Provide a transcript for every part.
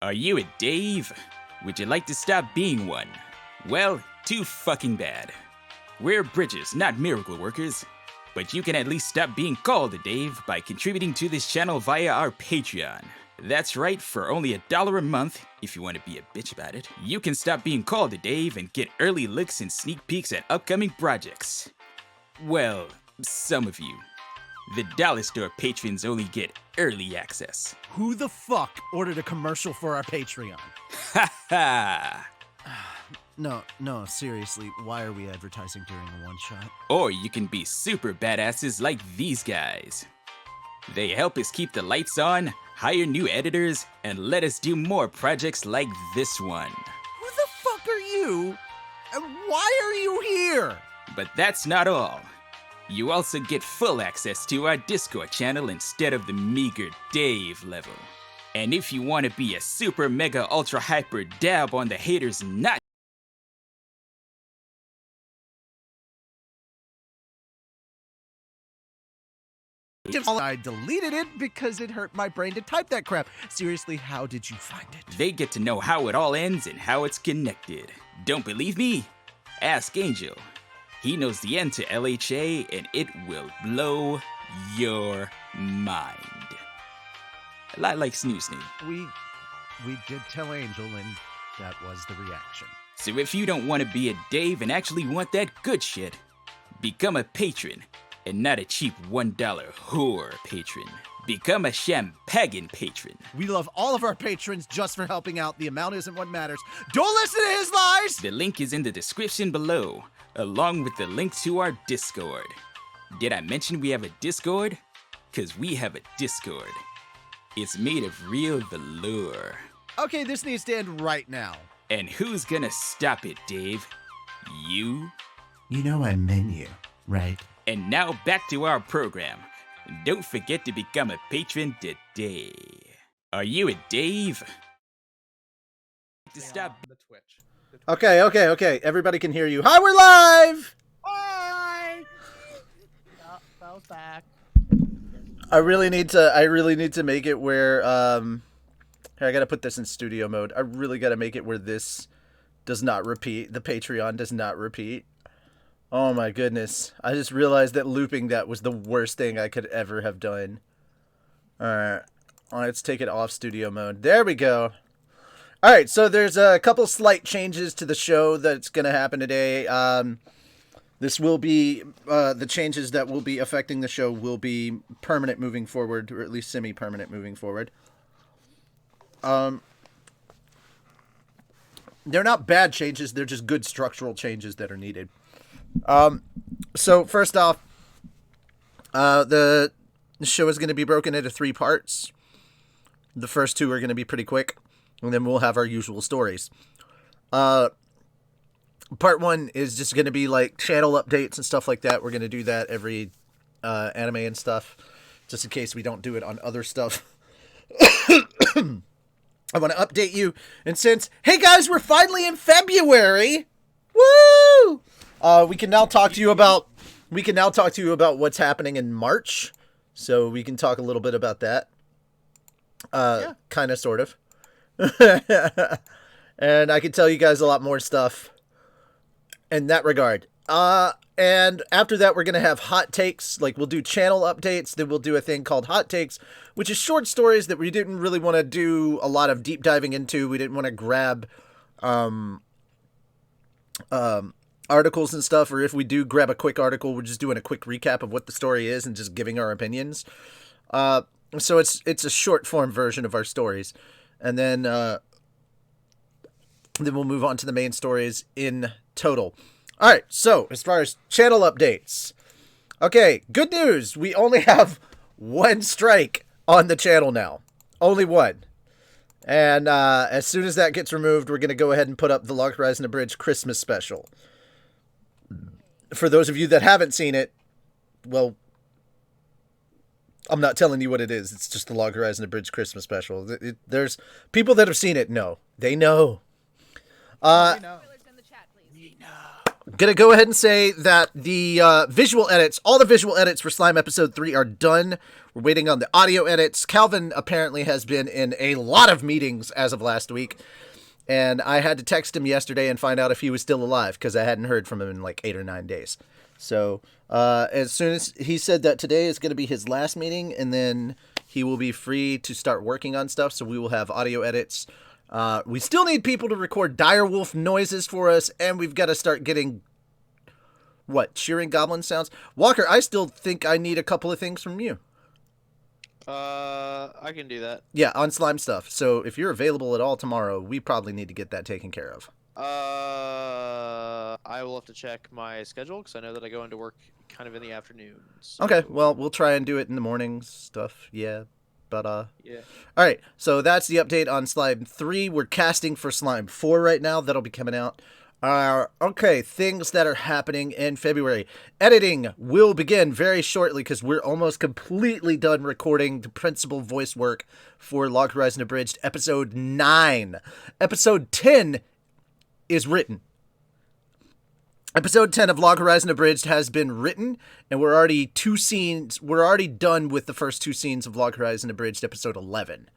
Are you a Dave? Would you like to stop being one? Well, too fucking bad. We're bridges, not miracle workers. But you can at least stop being called a Dave by contributing to this channel via our Patreon. That's right, for only $1 a month, if you want to be a bitch about it, you can stop being called a Dave and get early looks and sneak peeks at upcoming projects. Well, some of you. The Dollar Store patrons only get early access. Who the fuck ordered a commercial for our Patreon? Ha ha! No, seriously, why are we advertising during a one-shot? Or you can be super badasses like these guys. They help us keep the lights on, hire new editors, and let us do more projects like this one. Who the fuck are you? And why are you here? But that's not all. You also get full access to our Discord channel instead of the meager Dave level. And if you want to be a super mega ultra hyper dab on the haters not I deleted it because it hurt my brain to type that crap. Seriously, how did you find it? they get to know how it all ends and how it's connected. Don't believe me? Ask Angel. He knows the end to LHA and it will blow your mind. A lot like Snoo Snoo. We did tell Angel, and that was the reaction. So if you don't want to be a Dave and actually want that good shit, become a patron, and not a cheap $1 whore patron. Become a champagne patron. We love all of our patrons just for helping out. The amount isn't what matters. Don't listen to his lies! The link is in the description below, along with the link to our Discord. Did I mention we have a Discord? Cause we have a Discord. It's made of real velour. Okay, this needs to end right now. And who's gonna stop it, Dave? You? You know I meant you, right? And now back to our program. Don't forget to become a patron today. Are you a Dave? To stop. The Twitch. Okay. Everybody can hear you. Hi, we're live! Hi! Bell's back. I really need to make it where, here, I gotta put this in studio mode. I really gotta make it where this does not repeat. The Patreon does not repeat. Oh my goodness. I just realized that looping that was the worst thing I could ever have done. Alright. Let's take it off studio mode. There we go. Alright, so there's a couple slight changes to the show that's going to happen today. This will be, the changes that will be affecting the show will be permanent moving forward, or at least semi-permanent moving forward. They're not bad changes, they're just good structural changes that are needed. So first off, the show is going to be broken into 3 parts. The first 2 are going to be pretty quick, and then we'll have our usual stories. Part 1 is just going to be like channel updates and stuff like that. We're going to do that every, anime and stuff, just in case we don't do it on other stuff. I want to update you, and since, hey guys, we're finally in February! Woo! We can now talk to you about what's happening in March. So we can talk a little bit about that. Kind of, sort of. And I can tell you guys a lot more stuff in that regard. And after that, we're going to have hot takes. Like, we'll do channel updates. Then we'll do a thing called hot takes, which is short stories that we didn't really want to do a lot of deep diving into. We didn't want to grab, articles and stuff, or if we do grab a quick article, we're just doing a quick recap of what the story is and just giving our opinions. So it's a short form version of our stories, and then we'll move on to the main stories in total. All right. So as far as channel updates, okay, good news. We only have 1 strike on the channel now, only 1. And as soon as that gets removed, we're going to go ahead and put up the Log Horizon Abridged Christmas special. For those of you that haven't seen it, well, I'm not telling you what it is. It's just the Log Horizon Abridged Christmas special. There's people that have seen it know. They know. We know. Gonna go ahead and say that the visual edits, all the visual edits for Slime Episode 3 are done. We're waiting on the audio edits. Calvin apparently has been in a lot of meetings as of last week, and I had to text him yesterday and find out if he was still alive, because I hadn't heard from him in like 8 or 9 days. So as soon as he said that today is going to be his last meeting, and then he will be free to start working on stuff, so we will have audio edits. We still need people to record direwolf noises for us, and we've got to start getting, cheering goblin sounds? Walker, I still think I need a couple of things from you. I can do that. Yeah, on slime stuff. So if you're available at all tomorrow, we probably need to get that taken care of. I will have to check my schedule, because I know that I go into work kind of in the afternoons. So... Okay, well, we'll try and do it in the mornings stuff, yeah. But, yeah. Alright, so that's the update on Slime 3. We're casting for Slime 4 right now. That'll be coming out. Okay, things that are happening in February. Editing will begin very shortly, because we're almost completely done recording the principal voice work for Log Horizon Abridged Episode 9. Episode 10 is written. Episode 10 of Log Horizon Abridged has been written, and we're already done with the first 2 scenes of Log Horizon Abridged Episode 11.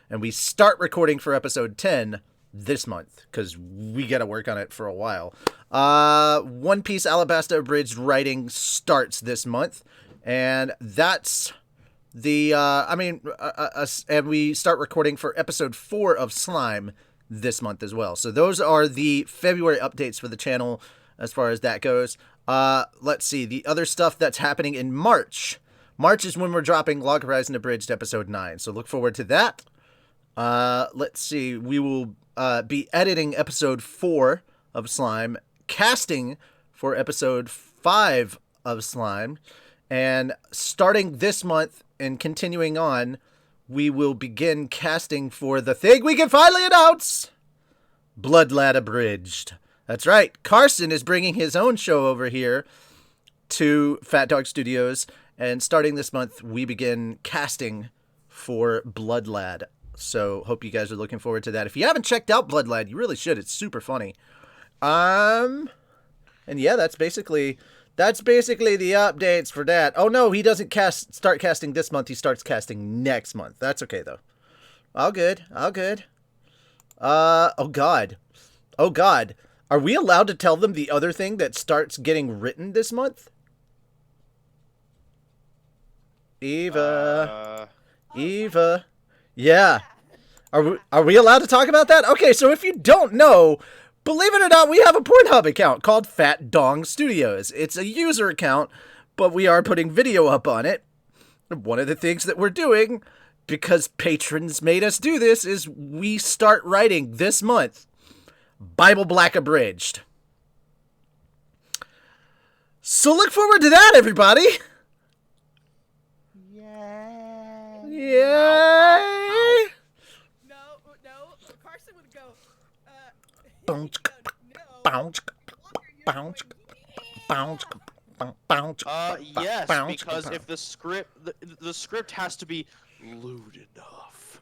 And we start recording for Episode 10 this month, because we got to work on it for a while. One Piece Alabasta Abridged writing starts this month, and that's the, and we start recording for Episode 4 of Slime this month as well. So those are the February updates for the channel. As far as that goes, let's see, the other stuff that's happening in March. March is when we're dropping Log Horizon Abridged Episode 9, so look forward to that. Let's see, we will be editing Episode 4 of Slime, casting for Episode 5 of Slime, and starting this month and continuing on, we will begin casting for the thing we can finally announce, Bloodlad Abridged. That's right. Carson is bringing his own show over here to Fat Dog Studios, and starting this month, we begin casting for Bloodlad. So, hope you guys are looking forward to that. If you haven't checked out Bloodlad, you really should. It's super funny. And yeah, that's basically the updates for that. Oh no, he doesn't start casting this month. He starts casting next month. That's okay though. All good. Oh God. Are we allowed to tell them the other thing that starts getting written this month? Eva. Yeah. Are we allowed to talk about that? Okay, so if you don't know, believe it or not, we have a Pornhub account called Fat Dong Studios. It's a user account, but we are putting video up on it. One of the things that we're doing, because patrons made us do this, is we start writing this month Bible Black Abridged. So look forward to that, everybody. Yay! No, Carson would go. Bounce, Yes, because if the script has to be lewd enough.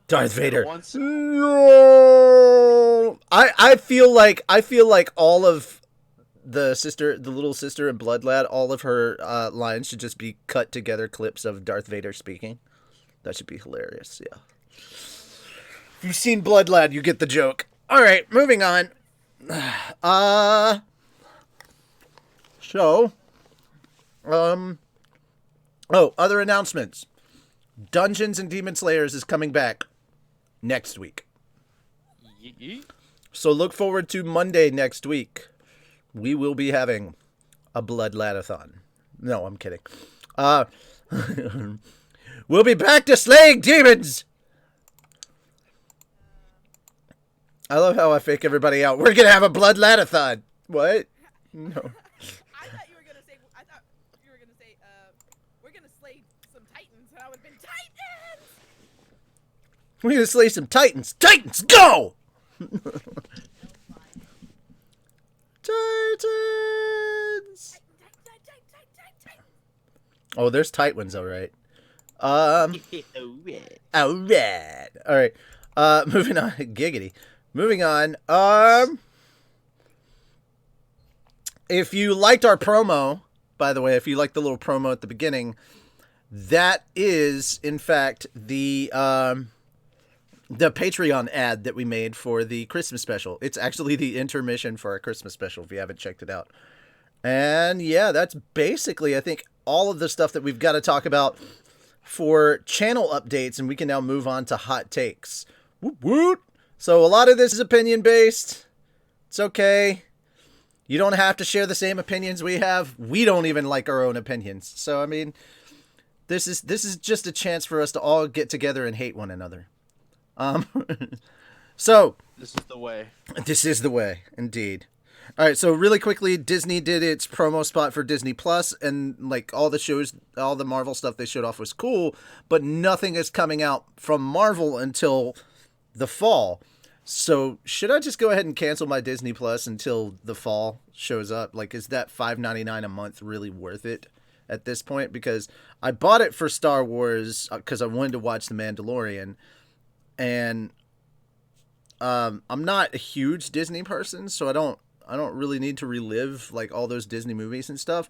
Darth Vader. Once... No. I feel like all of the little sister in Bloodlad, all of her lines should just be cut together clips of Darth Vader speaking. That should be hilarious. Yeah. If you've seen Bloodlad, you get the joke. All right, moving on. Other announcements. Dungeons and Demon Slayers is coming back next week. So look forward to Monday next week. We will be having a Bloodladathon. No, I'm kidding. We'll be back to slaying demons! I love how I fake everybody out. We're gonna have a Bloodladathon. What? No. I thought you were gonna say, we're gonna slay some titans, and I would have been titans! We're gonna slay some titans. Titans, go! Titans! Oh, there's tight ones, alright. Alright. Alright. Moving on. Giggity. Moving on. if you liked our promo, by the way, if you liked the little promo at the beginning, that is, in fact, the Patreon ad that we made for the Christmas special. It's actually the intermission for our Christmas special, if you haven't checked it out. And yeah, that's basically, I think, all of the stuff that we've got to talk about for channel updates, and we can now move on to hot takes. Woot woot! So a lot of this is opinion-based. It's okay. You don't have to share the same opinions we have. We don't even like our own opinions. So, I mean, this is just a chance for us to all get together and hate one another. So This is the way. This is the way, indeed. All right, so really quickly, Disney did its promo spot for Disney Plus, and like all the shows, all the Marvel stuff they showed off was cool, but nothing is coming out from Marvel until the fall. So should I just go ahead and cancel my Disney Plus until the fall shows up? Like, is that $5.99 a month really worth it at this point? Because I bought it for Star Wars because I wanted to watch The Mandalorian, and I'm not a huge Disney person, so I don't really need to relive like all those Disney movies and stuff.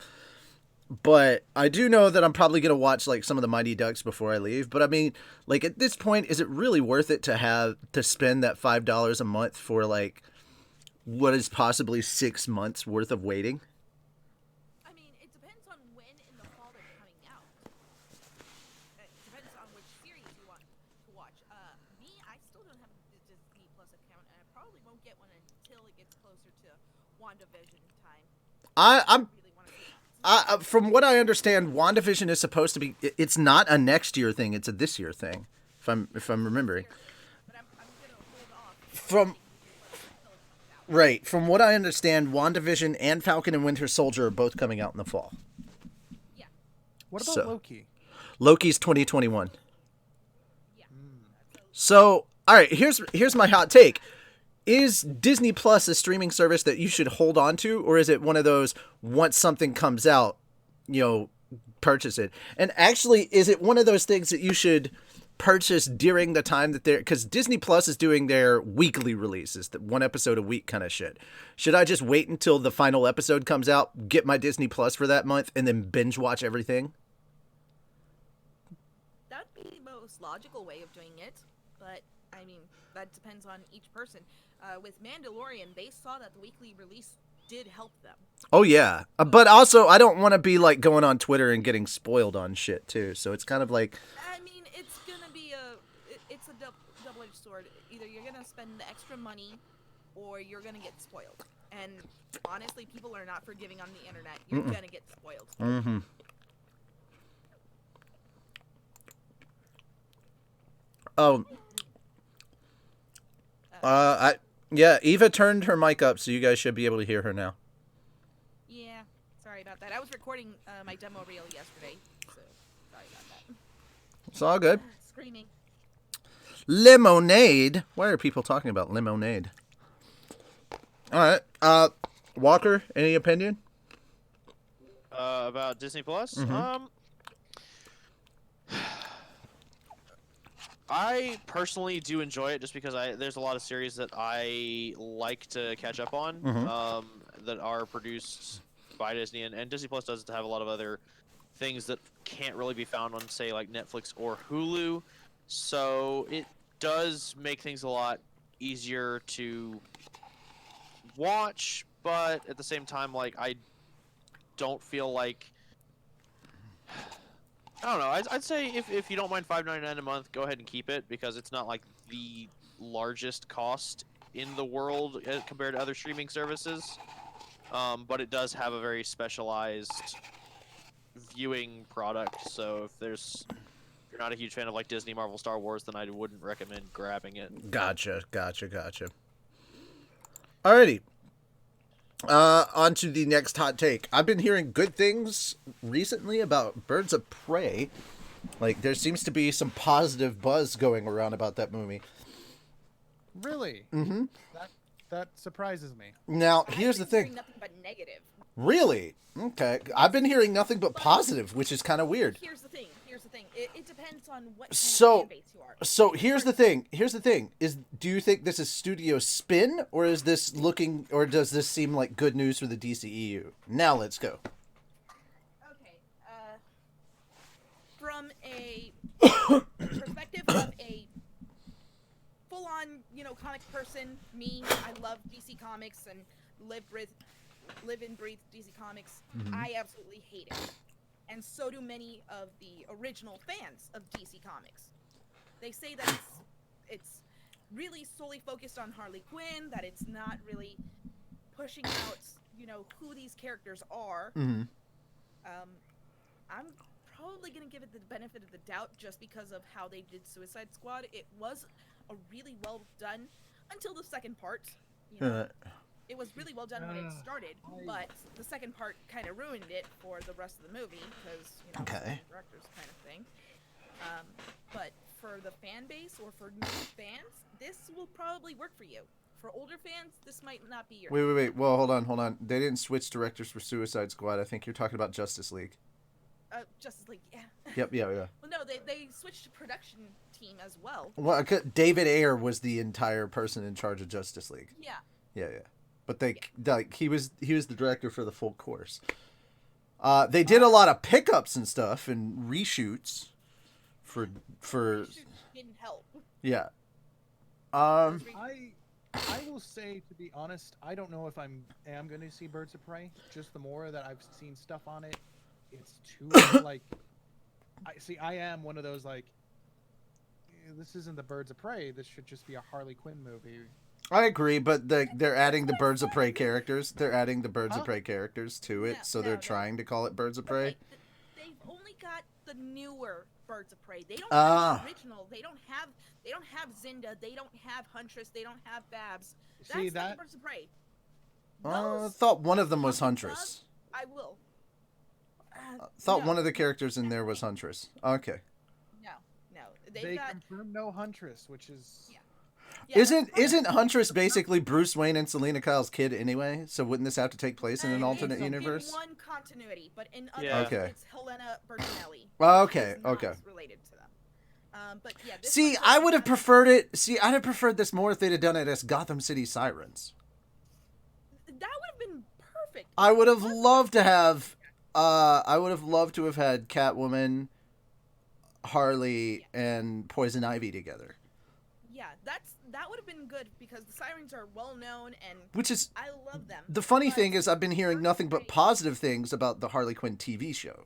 But I do know that I'm probably going to watch like some of the Mighty Ducks before I leave. But I mean, like at this point, is it really worth it to spend that $5 a month for like what is possibly 6 months worth of waiting? I mean, it depends on when in the fall they're coming out. It depends on which series you want to watch. Me, I still don't have a Disney Plus account, and I probably won't get one until it gets closer to WandaVision time. I'm Really want to see it. from what I understand, WandaVision is supposed to be. It's not a next year thing; it's a this year thing. If I'm remembering. But I'm gonna hold off. From Until it comes out. Right, from what I understand, WandaVision and Falcon and Winter Soldier are both coming out in the fall. Yeah. What about So- Loki? Loki's 2021. Yeah. So, all right, here's my hot take. Is Disney Plus a streaming service that you should hold on to, or is it one of those once something comes out, purchase it? And actually, is it one of those things that you should purchase during the time that because Disney Plus is doing their weekly releases, the one episode a week kind of shit. Should I just wait until the final episode comes out, get my Disney Plus for that month, and then binge watch everything? That'd be the most logical way of doing it, but I mean, that depends on each person. With Mandalorian, they saw that the weekly release did help them. Oh yeah, but also I don't want to be like going on Twitter and getting spoiled on shit too. So it's kind of like, I mean, it's gonna be it's a double-edged sword. Either you're gonna spend the extra money, or you're gonna get spoiled. And honestly, people are not forgiving on the internet. You're gonna get spoiled. mm-hmm. Oh, yeah, Eva turned her mic up, so you guys should be able to hear her now. Yeah, sorry about that. I was recording my demo reel yesterday, so sorry about that. It's all good. Screaming. Lemonade. Why are people talking about lemonade? All right. Walker, any opinion? About Disney Plus? I personally do enjoy it just because there's a lot of series that I like to catch up on that are produced by Disney, and Disney Plus does have a lot of other things that can't really be found on, say, like Netflix or Hulu. So it does make things a lot easier to watch, but at the same time, like, I don't feel like... I don't know. I'd say if you don't mind $5.99 a month, go ahead and keep it, because it's not like the largest cost in the world compared to other streaming services. But it does have a very specialized viewing product. So if you're not a huge fan of like Disney, Marvel, Star Wars, then I wouldn't recommend grabbing it. Gotcha. Alrighty. On to the next hot take. I've been hearing good things recently about Birds of Prey. Like, there seems to be some positive buzz going around about that movie. Really? Mm-hmm. That surprises me. Now, here's the I've been thing. hearing nothing but negative. Really? Okay. I've been hearing nothing but positive, which is kind of weird. Here's the thing. here's the thing. It depends on what kind of So- fan base you are. So here's the thing. Do you think this is studio spin, or is this looking, or does this seem like good news for the DCEU? Now let's go. Okay. From a perspective of a full-on, comic person, me, I love DC Comics and live and breathe DC Comics. I absolutely hate it. And so do many of the original fans of DC Comics. They say that it's really solely focused on Harley Quinn, that it's not really pushing out, who these characters are. Mm-hmm. I'm probably going to give it the benefit of the doubt just because of how they did Suicide Squad. It was a really well done until the second part. It was really well done when it started, but the second part kind of ruined it for the rest of the movie because, Okay. the director's kind of thing. But for the fan base or for new fans, this will probably work for you. For older fans, this might not be your Wait. Well, hold on. They didn't switch directors for Suicide Squad. I think you're talking about Justice League. Justice League, yeah. Yep, yeah. Well, no, they switched to production team as well. Well, David Ayer was the entire person in charge of Justice League. Yeah. Yeah. But he was the director for the full course. They did a lot of pickups and stuff and reshoots for Didn't help. yeah. I will say, to be honest, I don't know if I am going to see Birds of Prey. Just the more that I've seen stuff on it, it's too like. I am one of those like. This isn't the Birds of Prey. This should just be a Harley Quinn movie. I agree, but they're adding the Birds of Prey characters. They're adding the Birds of Prey characters to it, so they're trying to call it Birds of Prey. Okay, they've only got the newer Birds of Prey. They don't have the original. They don't have Zinda. They don't have Huntress. They don't have Babs. That's not the Birds of Prey. I thought one of them was Huntress. I will. Thought one of the characters in there was Huntress. Okay. No. They confirmed no Huntress, which is. Yeah. Yeah, Isn't Huntress basically Bruce Wayne and Selena Kyle's kid anyway? So wouldn't this have to take place in an alternate universe? In one continuity, but in other, Okay. it's Helena Bertinelli. Okay. It's not Okay. related to them. But yeah. This See, one's I would have like- preferred it. See, I'd have preferred this more if they'd have done it as Gotham City Sirens. That would have been perfect. I would have loved to have. I would have loved to have had Catwoman, Harley, and Poison Ivy together. Yeah, that would have been good because the Sirens are well known and Which is I love them. the funny but thing is, I've been hearing nothing but positive things about the Harley Quinn TV show.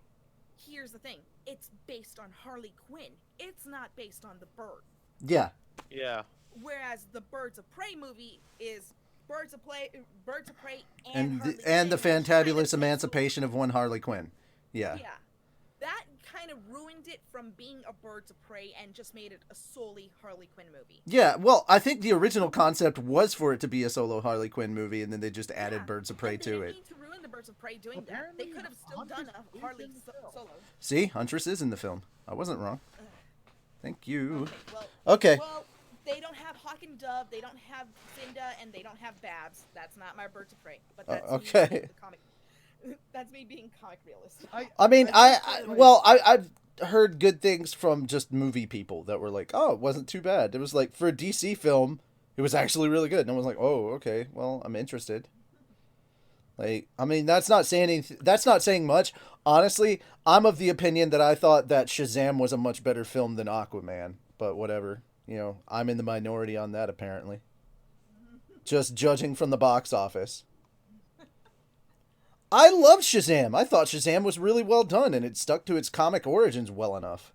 Here's the thing: it's based on Harley Quinn. It's not based on the Bird. Yeah. Yeah. Whereas the Birds of Prey movie is Birds of Prey, And Harley the Quinn, fantabulous which kind of emancipation of one Harley Quinn. Yeah. Yeah, that kind of ruined it from being a Birds of Prey and just made it a solely Harley Quinn movie. Yeah, well, I think the original concept was for it to be a solo Harley Quinn movie, and then they just added Birds of Prey and they to didn't it. need to ruin the Birds of Prey doing that. They Apparently, could have still done Huntress a is Harley in the film. solo. See, Huntress is in the film. I wasn't wrong. Thank you. Well, Okay. Well, they don't have Hawk and Dove, they don't have Zinda, and they don't have Babs. That's not my Birds of Prey. But that's me okay. being the comic. That's me being comic realist. I mean, I I've heard good things from just movie people that were like, oh, it wasn't too bad. It was like, for a DC film, it was actually really good. And I was like, oh, okay, well, I'm interested. Like, I mean, that's not saying much. Honestly, I'm of the opinion that I thought that Shazam was a much better film than Aquaman. But whatever. You know, I'm in the minority on that, apparently. Just judging from the box office. I love Shazam. I thought Shazam was really well done, and it stuck to its comic origins well enough.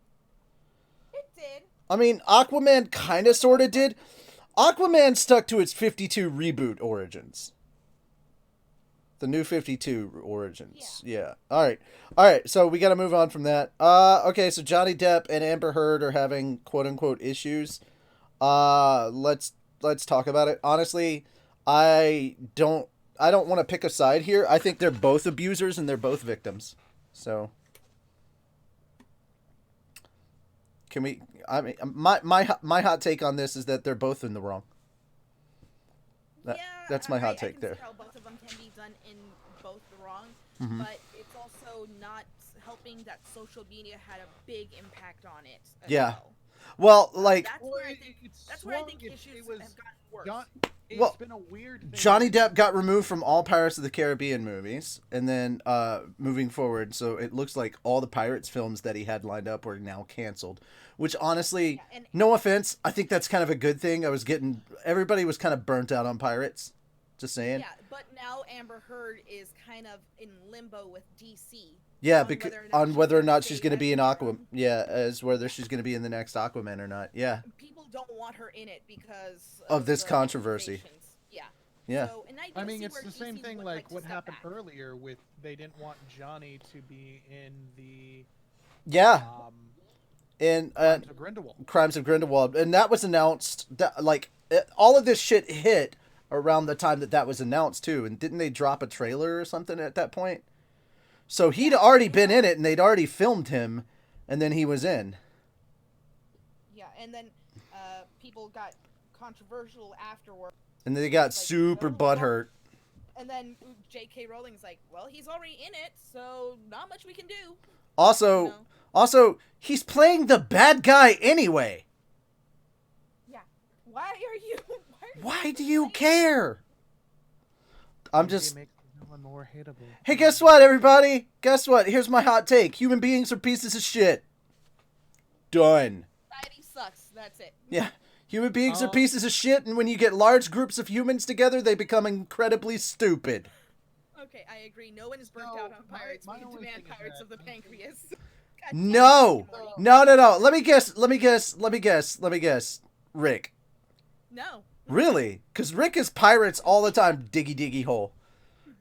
It did. I mean, Aquaman kind of sort of did. Aquaman stuck to its 52 reboot origins. The new 52 origins. Yeah. All right. So we got to move on from that. Okay. So Johnny Depp and Amber Heard are having quote unquote issues. Let's talk about it. Honestly, I don't want to pick a side here. I think they're both abusers and they're both victims. So can we? I mean, my hot take on this is that they're both in the wrong. That's my hot take I can there. see how both of them can be done in both the wrong, Mhm. but it's also not. helping that social media had a big impact on it. As Yeah. well. Well, like That's where I think issues have gotten worse. It's been a weird thing. Johnny Depp got removed from all Pirates of the Caribbean movies, and then moving forward, so it looks like all the Pirates films that he had lined up were now canceled. Which honestly, no offense, I think that's kind of a good thing. Everybody was kind of burnt out on Pirates. Just saying. Yeah, but now Amber Heard is kind of in limbo with DC. Yeah, because on whether or not she's going to be in Aquaman. Yeah, as whether she's going to be in the next Aquaman or not. Yeah. People don't want her in it because of this controversy. Yeah. Yeah. So, and I mean, it's the same thing like what happened earlier with they didn't want Johnny to be in the in Crimes of Grindelwald. Crimes of Grindelwald, and that was announced. That all of this shit hit around the time that was announced too. And didn't they drop a trailer or something at that point? So he'd already been in it, and they'd already filmed him, and then he was in. Yeah, and then people got controversial afterward. And they got super butthurt. And then J.K. Rowling's like, well, he's already in it, so not much we can do. Also, he's playing the bad guy anyway. Yeah. Why do you care? I'm just... More hateable. Hey, guess what, everybody? Guess what? Here's my hot take. Human beings are pieces of shit. Done. Society sucks. That's it. Yeah. Human beings are pieces of shit, and when you get large groups of humans together, they become incredibly stupid. Okay, I agree. No one is burnt out on Pirates. We can demand Pirates of the Pancreas. No. Let me guess. Rick. No. Really? Because Rick is Pirates all the time. Diggy hole.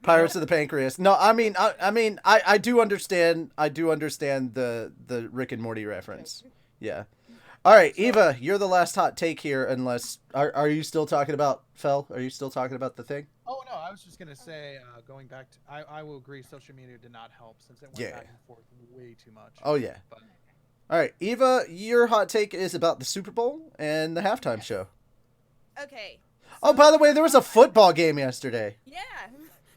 Pirates of the Pancreas. No, I do understand the Rick and Morty reference. Yeah. All right, Eva, you're the last hot take here. Unless are you still talking about Fel? Are you still talking about the thing? Oh no, I was just gonna say, going back to, I will agree. Social media did not help since it went back and forth way too much. Oh yeah. But... All right, Eva, your hot take is about the Super Bowl and the halftime show. Okay. So, oh, by the way, there was a football game yesterday. Yeah.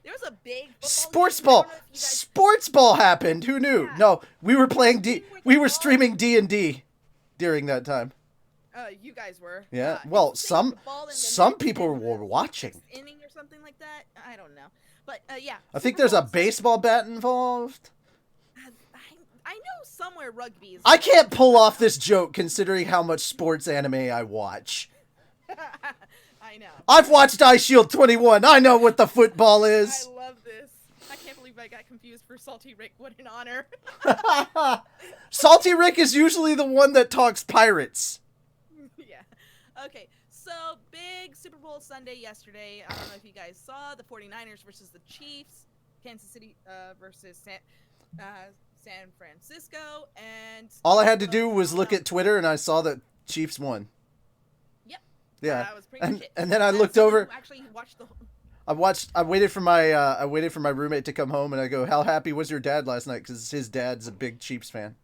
There was a big sports ball. Sports ball happened. Who knew? Yeah. No, we were playing we were streaming D&D during that time. You guys were. Yeah. Well, some people were watching. Inning or something like that. I don't know. But yeah. I think there's a baseball bat involved. I know somewhere rugby is. I can't pull off this joke considering how much sports anime I watch. I know. I've watched iShield 21. I know what the football is. I love this. I can't believe I got confused for Salty Rick. What an honor. Salty Rick is usually the one that talks pirates. Yeah. Okay. So, big Super Bowl Sunday yesterday. I don't know if you guys saw the 49ers versus the Chiefs. Kansas City versus San Francisco. And all I had to do was look at Twitter and I saw that Chiefs won. Yeah, and then I looked over. Actually, watched the. I waited for my roommate to come home, and I go, "How happy was your dad last night?" Because his dad's a big Chiefs fan.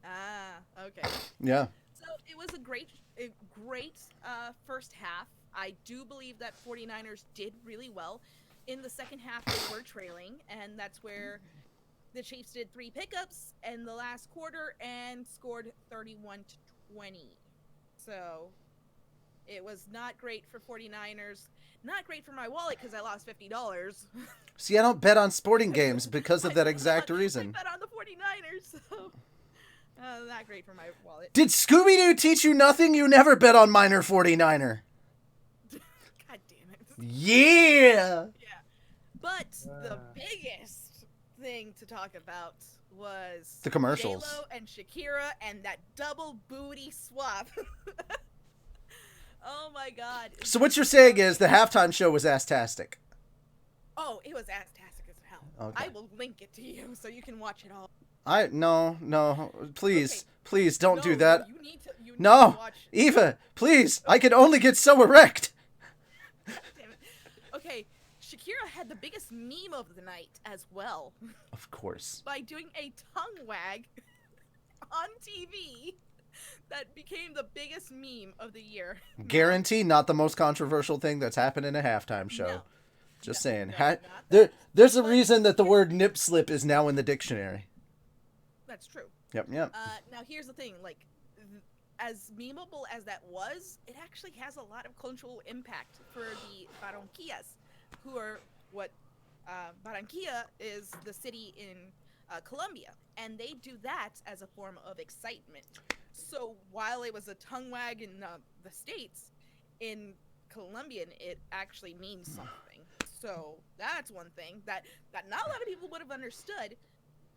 Ah, okay. Yeah. So it was a great first half. I do believe that 49ers did really well. In the second half, they were trailing, and that's where the Chiefs did 3 pickups in the last quarter and scored 31-20. So. It was not great for 49ers. Not great for my wallet because I lost $50. See, I don't bet on sporting games because of that exact reason. I bet on the 49ers, so not great for my wallet. Did Scooby-Doo teach you nothing? You never bet on minor 49er. God damn it. Yeah! Yeah. But the biggest thing to talk about was the commercials. J-Lo and Shakira and that double booty swap. Oh my god. So what you're saying is the halftime show was ass-tastic. Oh, it was ass-tastic as hell. Okay. I will link it to you so you can watch it all. No, please, okay. Please don't do that. You need to watch Eva, please, I can only get so erect. Damn it. Okay, Shakira had the biggest meme of the night as well. Of course. By doing a tongue wag on TV. That became the biggest meme of the year. Guarantee not the most controversial thing that's happened in a halftime show. No. Just saying. No, There's a reason that the word nip slip is now in the dictionary. That's true. Yep. Now here's the thing, like, as memeable as that was, it actually has a lot of cultural impact for the Barranquillas, who are what Barranquilla is the city in Colombia, and they do that as a form of excitement. So while it was a tongue wag in the States, in Colombian it actually means something. So that's one thing that not a lot of people would have understood.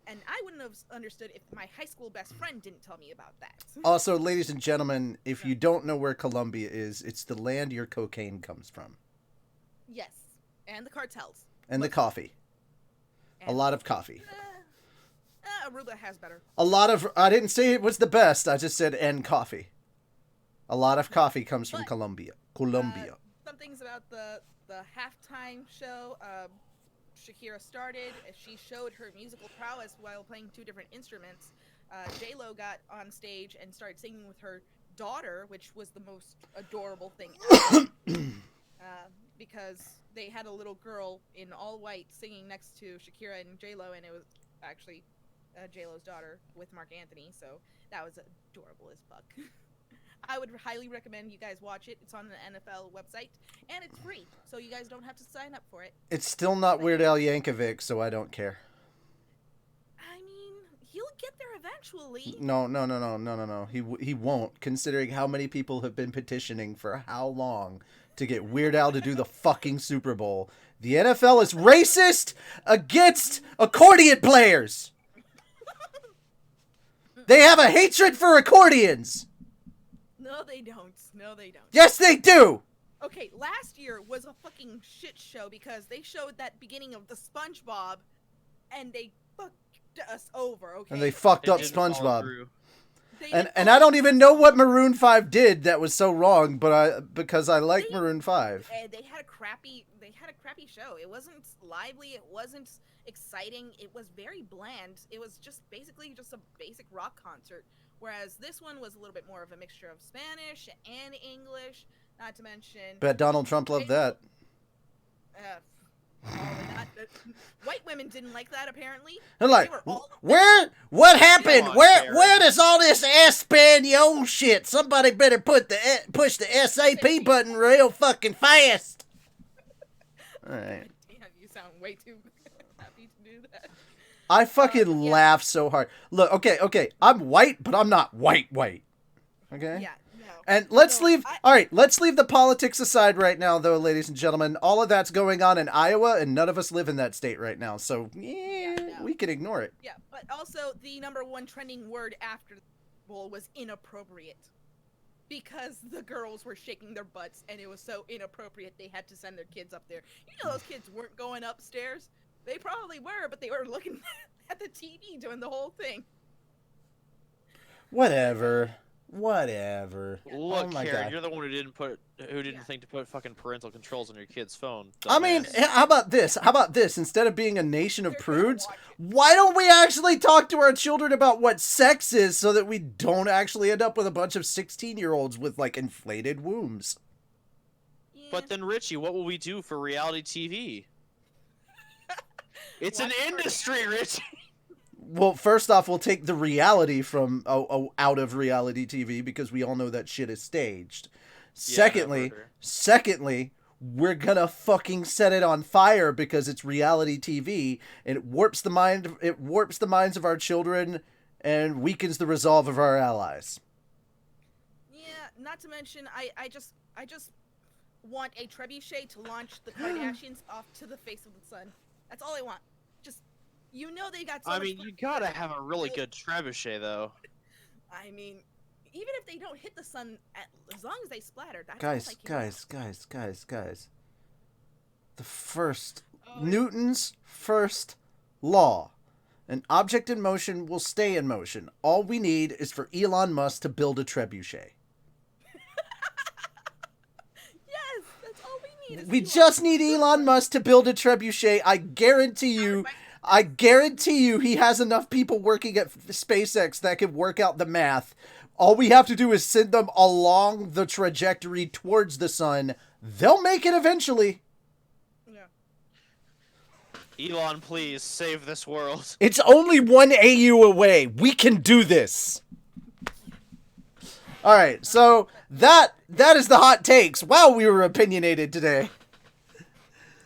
And I wouldn't have understood if my high school best friend didn't tell me about that. Also, ladies and gentlemen, if you don't know where Colombia is, it's the land your cocaine comes from. Yes, and the cartels. And the coffee. A And, lot of coffee. Aruba has better. A lot of... I didn't say it was the best. I just said and coffee. A lot of coffee comes from Colombia. Some things about the halftime show. Shakira started. She showed her musical prowess while playing two different instruments. J-Lo got on stage and started singing with her daughter, which was the most adorable thing ever. Because they had a little girl in all white singing next to Shakira and J-Lo, and it was actually J-Lo's daughter with Mark Anthony, so that was adorable as fuck. I would highly recommend you guys watch it. It's on the NFL website, and it's free, so you guys don't have to sign up for it. It's still not Weird Al Yankovic, so I don't care. I mean, he'll get there eventually. No. He won't, considering how many people have been petitioning for how long to get Weird Al to do the fucking Super Bowl. The NFL is racist against accordion players. They have a hatred for accordions. No, they don't. No, they don't. Yes, they do. Okay, last year was a fucking shit show because they showed that beginning of the SpongeBob, and they fucked us over. Okay. And they fucked It up didn't follow SpongeBob. through. And I don't even know what Maroon 5 did that was so wrong, because I like Maroon 5. They had a crappy show. It wasn't lively. It wasn't exciting. It was very bland. It was just basically just a basic rock concert. Whereas this one was a little bit more of a mixture of Spanish and English. Not to mention. Bet Donald Trump loved that. White women didn't like that, apparently. They're like, They were all- what happened? on, Where Karen. does all this Espanol shit? Somebody better push the SAP button real fucking fast. All right. Damn, you sound way too happy to do that. I fucking laugh so hard. Look, okay, I'm white, but I'm not white. Okay? Yeah, no. And let's So, leave the politics aside right now, though, ladies and gentlemen. All of that's going on in Iowa, and none of us live in that state right now, so no. we can ignore it. Yeah, but also the number one trending word after the bowl was inappropriate. Because the girls were shaking their butts, and it was so inappropriate they had to send their kids up there. You know those kids weren't going upstairs? They probably were, but they were looking at the TV doing the whole thing. Whatever. Look, Oh my Karen, God. you're the one who didn't think to put fucking parental controls on your kid's phone. I mean, dumbass. how about this? Instead of being a nation of They're gonna prudes, watch it. why don't we actually talk to our children about what sex is so that we don't actually end up with a bunch of 16-year-olds with, like, inflated wombs? Yeah. But then, Richie, what will we do for reality TV? It's an Watch for industry, Richie. Well, first off, we'll take the reality from out of reality TV because we all know that shit is staged. Secondly, we're gonna fucking set it on fire because it's reality TV and it warps the minds of our children and weakens the resolve of our allies. Yeah, not to mention, I just want a trebuchet to launch the Kardashians off to the face of the sun. That's all I want. Just, you know they got so I much mean, fun- you gotta have a really good trebuchet, though. I mean, even if they don't hit the sun, as long as they splatter, that's Guys. Newton's first law. An object in motion will stay in motion. All we need is for Elon Musk to build a trebuchet. Yes, that's all we need. is We Elon. just need Elon Musk to build a trebuchet. I guarantee you he has enough people working at SpaceX that can work out the math. All we have to do is send them along the trajectory towards the sun. They'll make it eventually. Yeah. Elon, please save this world. It's only 1 AU away. We can do this. All right, so that is the hot takes. Wow, we were opinionated today.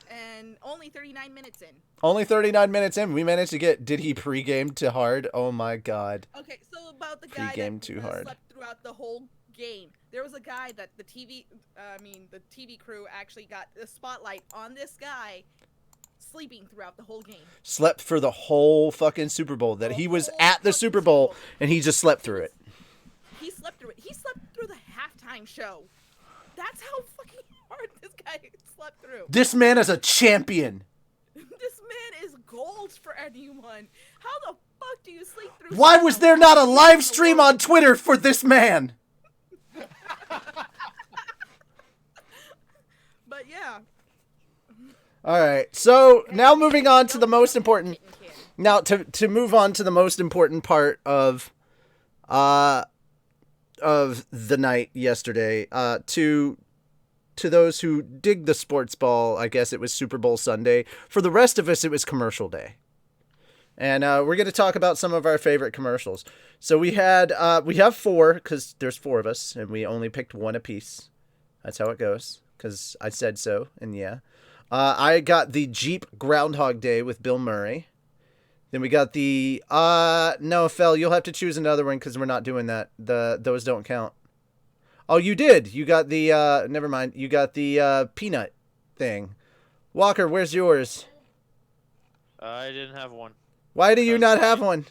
And only 39 minutes in. Only 39 minutes in, we managed to get. Did he pregame to hard? Oh my god. Okay, so about the guy Pre-game that too hard. slept throughout the whole game. There was a guy that the TV crew actually got the spotlight on this guy sleeping throughout the whole game. Slept for the whole fucking Super Bowl. That he was at the Super Bowl and he just slept through it. He slept through it. He slept through the halftime show. That's how fucking hard this guy slept through. This man is a champion. This man is gold for anyone. How the fuck do you sleep through? Why was there not a live stream on Twitter for this man? But yeah. All right. So now moving on to the most important. Now to move on to the most important part of the night yesterday. To those who dig the sports ball, I guess it was Super Bowl Sunday. For the rest of us, it was commercial day. And we're going to talk about some of our favorite commercials. So we have 4 because there's 4 of us, and we only picked 1 apiece. That's how it goes because I said so, and yeah. I got the Jeep Groundhog Day with Bill Murray. Then we got the no, Fel, you'll have to choose another one because we're not doing that. Those don't count. Oh, you did. You got the never mind. You got the peanut thing. Walker, where's yours? I didn't have one. Why do you not have one?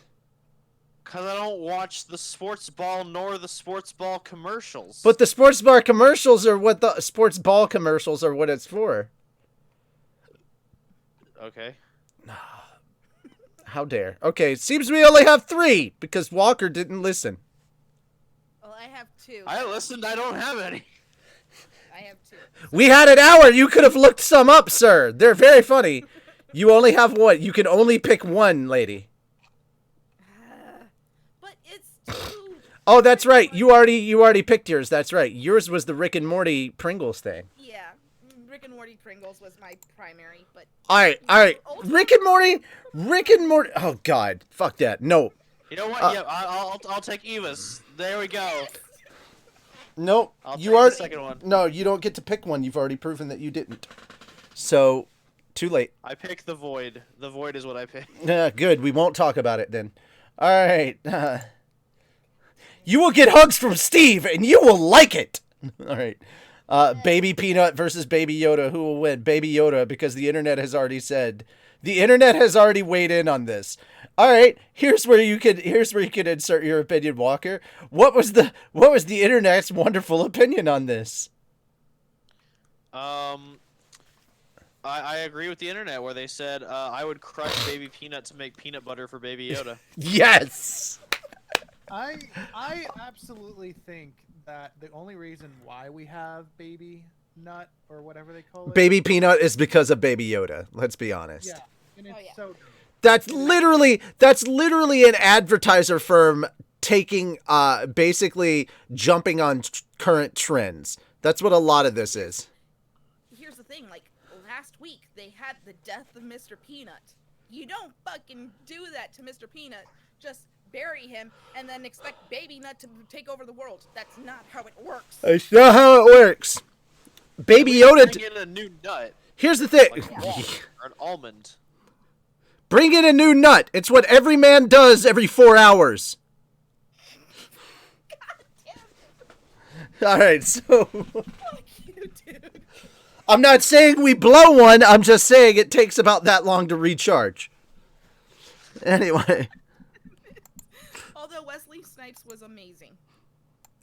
Because I don't watch the sports ball nor the sports ball commercials. But the sports bar commercials are what the sports ball commercials are what it's for. Okay. How dare. Okay, it seems we only have 3 because Walker didn't listen. Well, I have 2. I listened. I don't have any. I have 2. We had an hour. You could have looked some up, sir. They're very funny. You only have 1. You can only pick 1, lady. But it's 2. Oh, that's right. You already picked yours. That's right. Yours was the Rick and Morty Pringles thing. Yeah. Rick and Morty Pringles was my primary, but All right. Rick and Morty. Oh God, fuck that. No. You know what? Yeah, I'll take Eva's. There we go. Nope. I'll You take are the second one. No, you don't get to pick one. You've already proven that you didn't. So, too late. I picked the Void. The Void is what I picked. Yeah, good. We won't talk about it then. All right. You will get hugs from Steve, and you will like it. All right. Baby Peanut versus Baby Yoda. Who will win? Baby Yoda, because the internet has already said. The internet has already weighed in on this. All right. Here's where you could insert your opinion, Walker. What was the internet's wonderful opinion on this? I agree with the internet where they said I would crush Baby Peanut to make peanut butter for Baby Yoda. Yes. I absolutely think that the only reason why we have Baby Nut or whatever they call it, Baby Peanut is because of Baby Yoda. Let's be honest. yeah, and it's so good. That's literally an advertiser firm taking basically jumping on current trends. That's what a lot of this is. here's the thing, like last week they had the death of Mr. Peanut. You don't fucking do that to Mr. Peanut. Just bury him and then expect Baby Nut to take over the world. That's not how it works. That's not how it works. Baby Yoda. Bring in a new nut, Here's the thing. like a walnut or an almond. Bring in a new nut. It's what every man does every 4 hours. All right, so Fuck you, dude. I'm not saying we blow one. I'm just saying it takes about that long to recharge. Anyway. Although Wesley Snipes was amazing.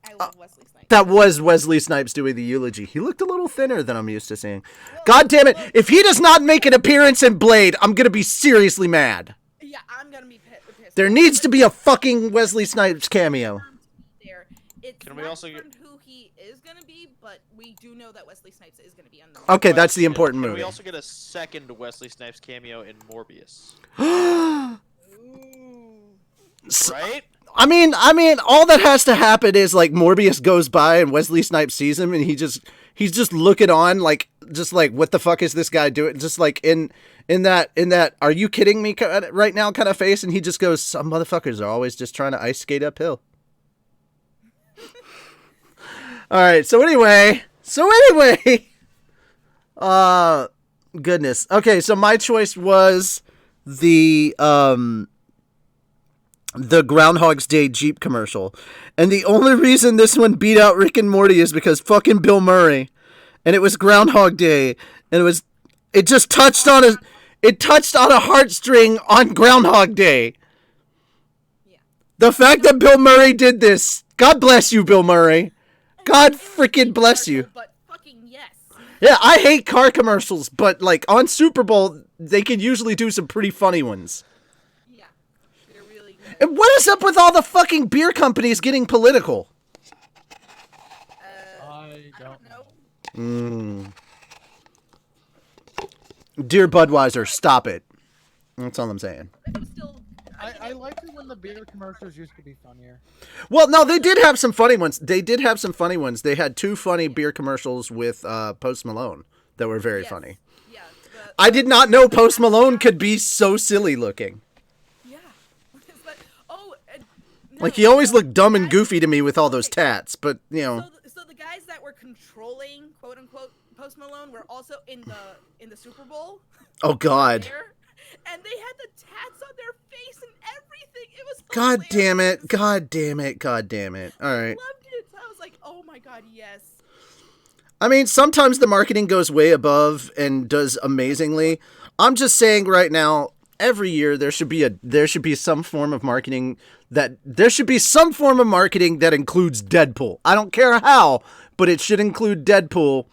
I love Wesley Snipes. That was Wesley Snipes doing the eulogy. He looked a little thinner than I'm used to seeing. God damn it. If he does not make an appearance in Blade, I'm going to be seriously mad. Yeah, I'm gonna be pissed. There needs to be a fucking Wesley Snipes cameo. There. It's Can we not also get- confirmed who he is gonna be, but we do know that Wesley Snipes is gonna be on the Okay, that's the important Can movie. we also get a second Wesley Snipes cameo in Morbius? Right? I mean, all that has to happen is like Morbius goes by and Wesley Snipes sees him and he's just looking on like what the fuck is this guy doing? Just like in in that are you kidding me right now kind of face, and he just goes, some motherfuckers are always just trying to ice skate uphill. All right, so anyway, goodness. Okay, so my choice was the Groundhog's Day Jeep commercial. And the only reason this one beat out Rick and Morty is because fucking Bill Murray. And it was Groundhog Day, and it just touched on a heartstring on Groundhog Day. Yeah. The fact that Bill Murray did this, God bless you, Bill Murray. God freaking bless you. But fucking yes. Yeah, I hate car commercials, but like on Super Bowl, they can usually do some pretty funny ones. Yeah. They're really good. And what is up with all the fucking beer companies getting political? I don't know. Dear Budweiser, stop it. That's all I'm saying. I'm still. I liked it when the beer commercials used to be funnier. Well, no, they did have some funny ones. They had 2 funny beer commercials with Post Malone that were very funny. Yeah. I did not know Post Malone could be so silly looking. Yeah. It's like, oh. No, Like, he always looked dumb and guys- goofy to me with all those tats, but, you know. So the guys that were controlling, quote unquote, Post Malone were also in the Super Bowl. Oh, God. There, and they had the tats on their face and everything. It was God damn it. hilarious. God damn it. God damn it. All right. Loved it. I was like, oh my god, yes. I mean, sometimes the marketing goes way above and does amazingly. I'm just saying right now, every year there should be some form of marketing that includes Deadpool. I don't care how, but it should include Deadpool.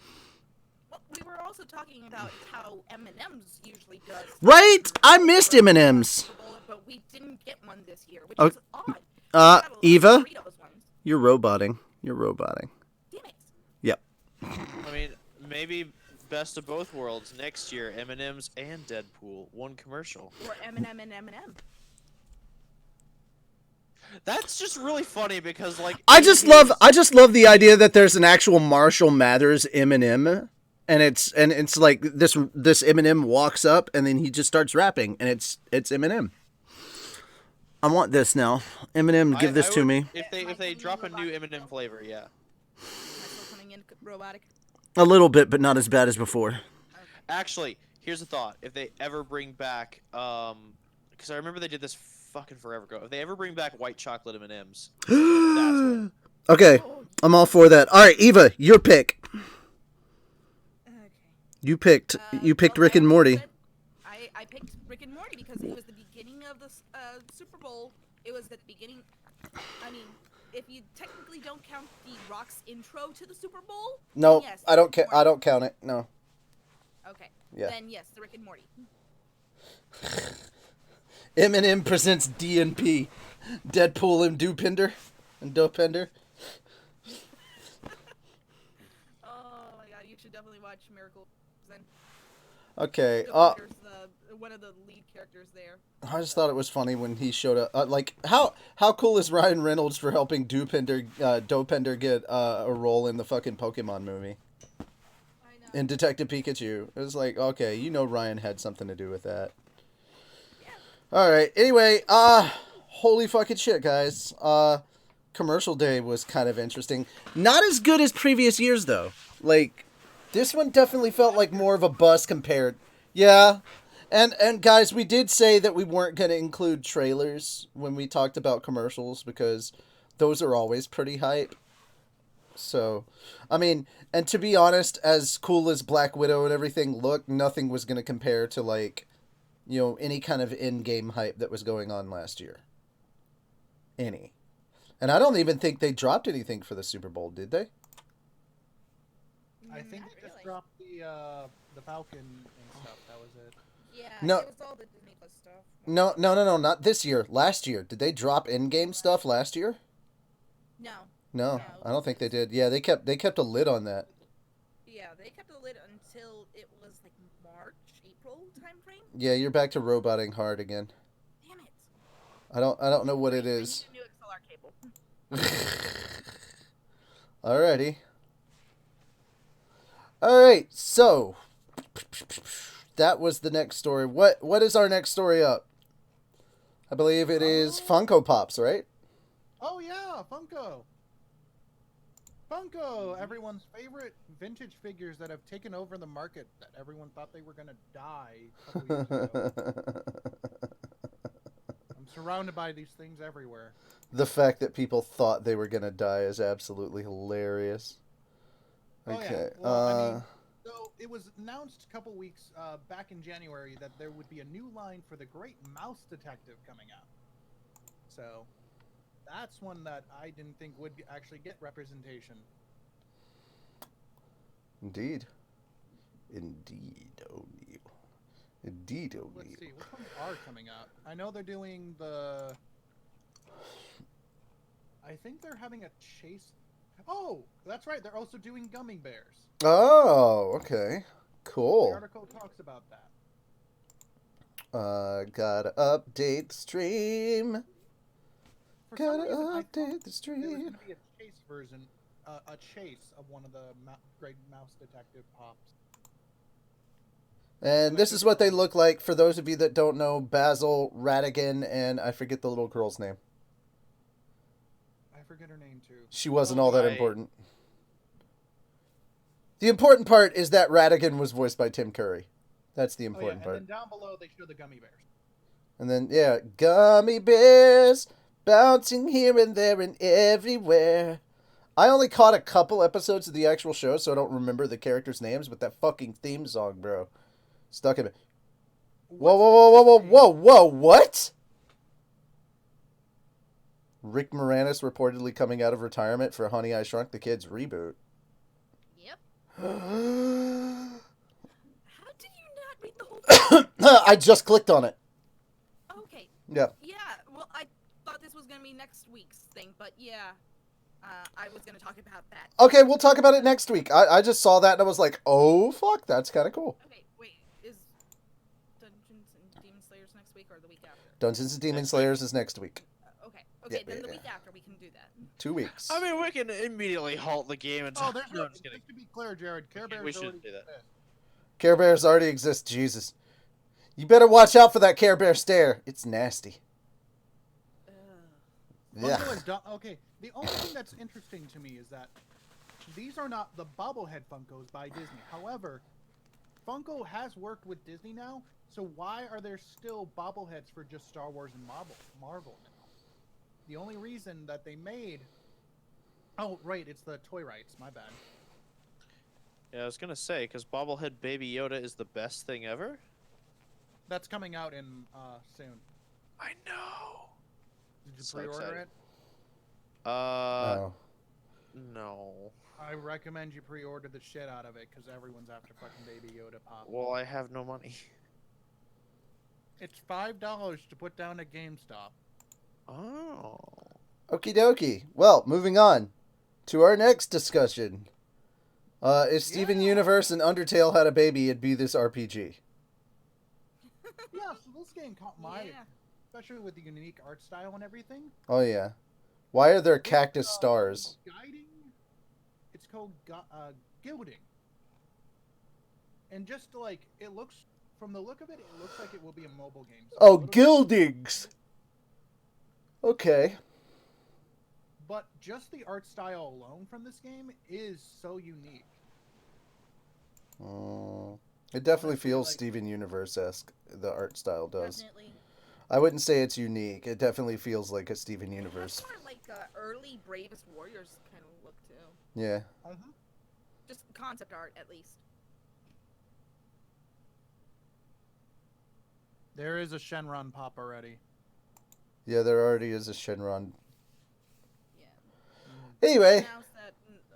Well, we were also talking about how M&M's usually does. Right? I missed M&M's. But we didn't get one this year, which Oh, is odd. We had a lot of Eva? Doritos ones. You're roboting. Damn it. Yep. I mean, maybe best of both worlds. Next year, M&M's and Deadpool, one commercial. Or M&M and M&M. That's just really funny because, like, I just love the idea that there's an actual Marshall Mathers M&M, and it's like this M&M walks up and then he just starts rapping, and it's Eminem. I want this now. Eminem, give this to me. If they drop a new M&M flavor, yeah. Am I still coming in robotic? A little bit, but not as bad as before. Actually, here's a thought: if they ever bring back, because I remember they did this fucking forever ago. If they ever bring back white chocolate M&Ms, that's what. Okay, I'm all for that. All right, Eva, your pick. Okay. You picked Well, Rick and Morty. I picked Rick and Morty because it was the beginning of the Super Bowl. It was the beginning. I mean, if you technically don't count the Rock's intro to the Super Bowl. No, then yes, I don't Rick and I don't count it. No. Morty. Okay. Yeah. Then yes, the Rick and Morty. Eminem presents DNP, Deadpool and Dopender. Oh my god, you should definitely watch Miracle. Then Okay. Dopender's one of the lead characters there. I just thought it was funny when he showed up. Like, how cool is Ryan Reynolds for helping Dopender get a role in the fucking Pokemon movie? I know. In Detective Pikachu. It was like, okay, you know Ryan had something to do with that. Yeah. Alright, anyway, holy fucking shit, guys. Commercial Day was kind of interesting. Not as good as previous years, though. Like, this one definitely felt like more of a bust compared. Yeah. And guys, we did say that we weren't going to include trailers when we talked about commercials because those are always pretty hype. So, I mean, and to be honest, as cool as Black Widow and everything looked, nothing was going to compare to, like, you know, any kind of in-game hype that was going on last year. Any. And I don't even think they dropped anything for the Super Bowl, did they? I think Not they just really. dropped the Falcon and stuff. That was it. Yeah. No. It was all the Disney Plus stuff. No, not this year. Last year. Did they drop in-game stuff last year? No. No, No. I don't think they did. Yeah, they kept a lid on that. Yeah, they kept the lid until it was like March, April timeframe. Yeah, you're back to roboting hard again. Damn it. I don't know what it I is. need a new XLR cable. Alrighty. Alright, so that was the next story. What is our next story up? I believe it is Funko Pops, right? Oh yeah, Funko. Funko, everyone's favorite vintage figures that have taken over the market that everyone thought they were gonna die a couple years ago. I'm surrounded by these things everywhere. The fact that people thought they were gonna die is absolutely hilarious. Okay. Oh, yeah. Well, I mean, so it was announced a couple weeks back in January that there would be a new line for the Great Mouse Detective coming out. So that's one that I didn't think would actually get representation. Indeed. Indeed, O'Neil. Indeed, O'Neil. Let's see, which ones are coming out? I know they're doing the... I think they're having a chase... Oh, that's right. They're also doing gummy bears. Oh, okay. Cool. The article talks about that. Gotta update the stream. For Gotta some reason, I update thought the there was stream. going to be a chase version, a chase of one of the Great Mouse Detective pops. And this is what they look like for those of you that don't know Basil, Radigan, and I forget the little girl's name. I forget her name too. She wasn't all that important. The important part is that Radigan was voiced by Tim Curry. That's the important part. And then down below they show the gummy bears. And then, yeah, gummy bears bouncing here and there and everywhere. I only caught a couple episodes of the actual show, so I don't remember the characters' names, but that fucking theme song, bro, stuck in me. Whoa, whoa, whoa, whoa, whoa, whoa, what? Rick Moranis reportedly coming out of retirement for Honey, I Shrunk the Kids reboot. Yep. How did you not read the whole thing? I just clicked on it. Okay. Yeah. Yeah, well, I thought this was going to be next week's thing, but yeah, I was going to talk about that. Okay, we'll talk about it next week. I just saw that and I was like, oh, fuck, that's kind of cool. Okay, wait, is Dungeons and Demon Slayers next week or the week after? Dungeons and Demon Slayers is next week. Okay, Yeah, then the yeah. week after we can do that. 2 weeks. I mean, we can immediately halt the game and Oh, there's no, no, I'm just kidding. just to be clear, Jared, Care Bears We should already do that. exist. Care Bears already exist, Jesus. You better watch out for that Care Bear stare. It's nasty. Yeah. Funko has done, okay, the only thing that's interesting to me is that these are not the bobblehead Funkos by Disney. However, Funko has worked with Disney now, so why are there still bobbleheads for just Star Wars and Marvel now? The only reason that they made... Oh, right, it's the toy rights, my bad. Yeah, I was gonna say, because bobblehead Baby Yoda is the best thing ever. That's coming out in, soon. I know. Did you So pre-order excited. it? Oh. No. I recommend you pre-order the shit out of it, because everyone's after fucking Baby Yoda pop. Well, I have no money. It's $5 to put down at GameStop. Oh. Okie dokie. Well, moving on to our next discussion. If Steven Yeah. Universe and Undertale had a baby, it'd be this RPG. Yeah, so this game caught my... Yeah. Especially with the unique art style and everything. Oh, yeah. Why are there It's, cactus stars? Guiding. It's called gilding. And just like it looks, from the look of it, it looks like it will be a mobile game. So Oh, a little bit- gildings! Okay. But just the art style alone from this game is so unique. It definitely Honestly, feels like- Steven Universe-esque, the art style does. Definitely. I wouldn't say it's unique. It definitely feels like a Steven It has Universe. more like early Bravest Warriors kind of look too. Yeah. Just concept art, at least. There is a Shenron pop already. Yeah, there already is a Shenron. Yeah. Anyway, Announced that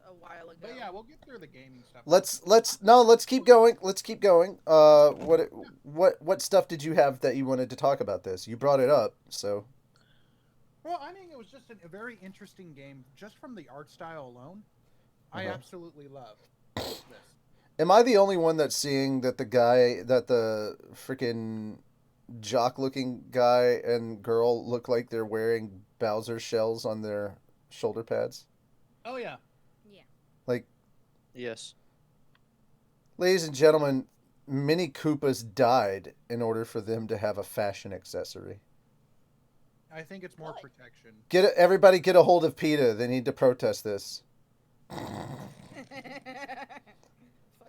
a while ago. But yeah, we'll get through the gaming stuff. let's keep going. Let's keep going. What stuff did you have that you wanted to talk about this? You brought it up, so. Well, I think it was just a very interesting game, just from the art style alone. I Uh-huh. absolutely love this. Am I the only one that's seeing that the freaking jock-looking guy and girl look like they're wearing Bowser shells on their shoulder pads? Oh yeah. Yeah. Like, Yes. ladies and gentlemen, Mini Koopas died in order for them to have a fashion accessory. I think it's more protection. Everybody get a hold of PETA. They need to protest this.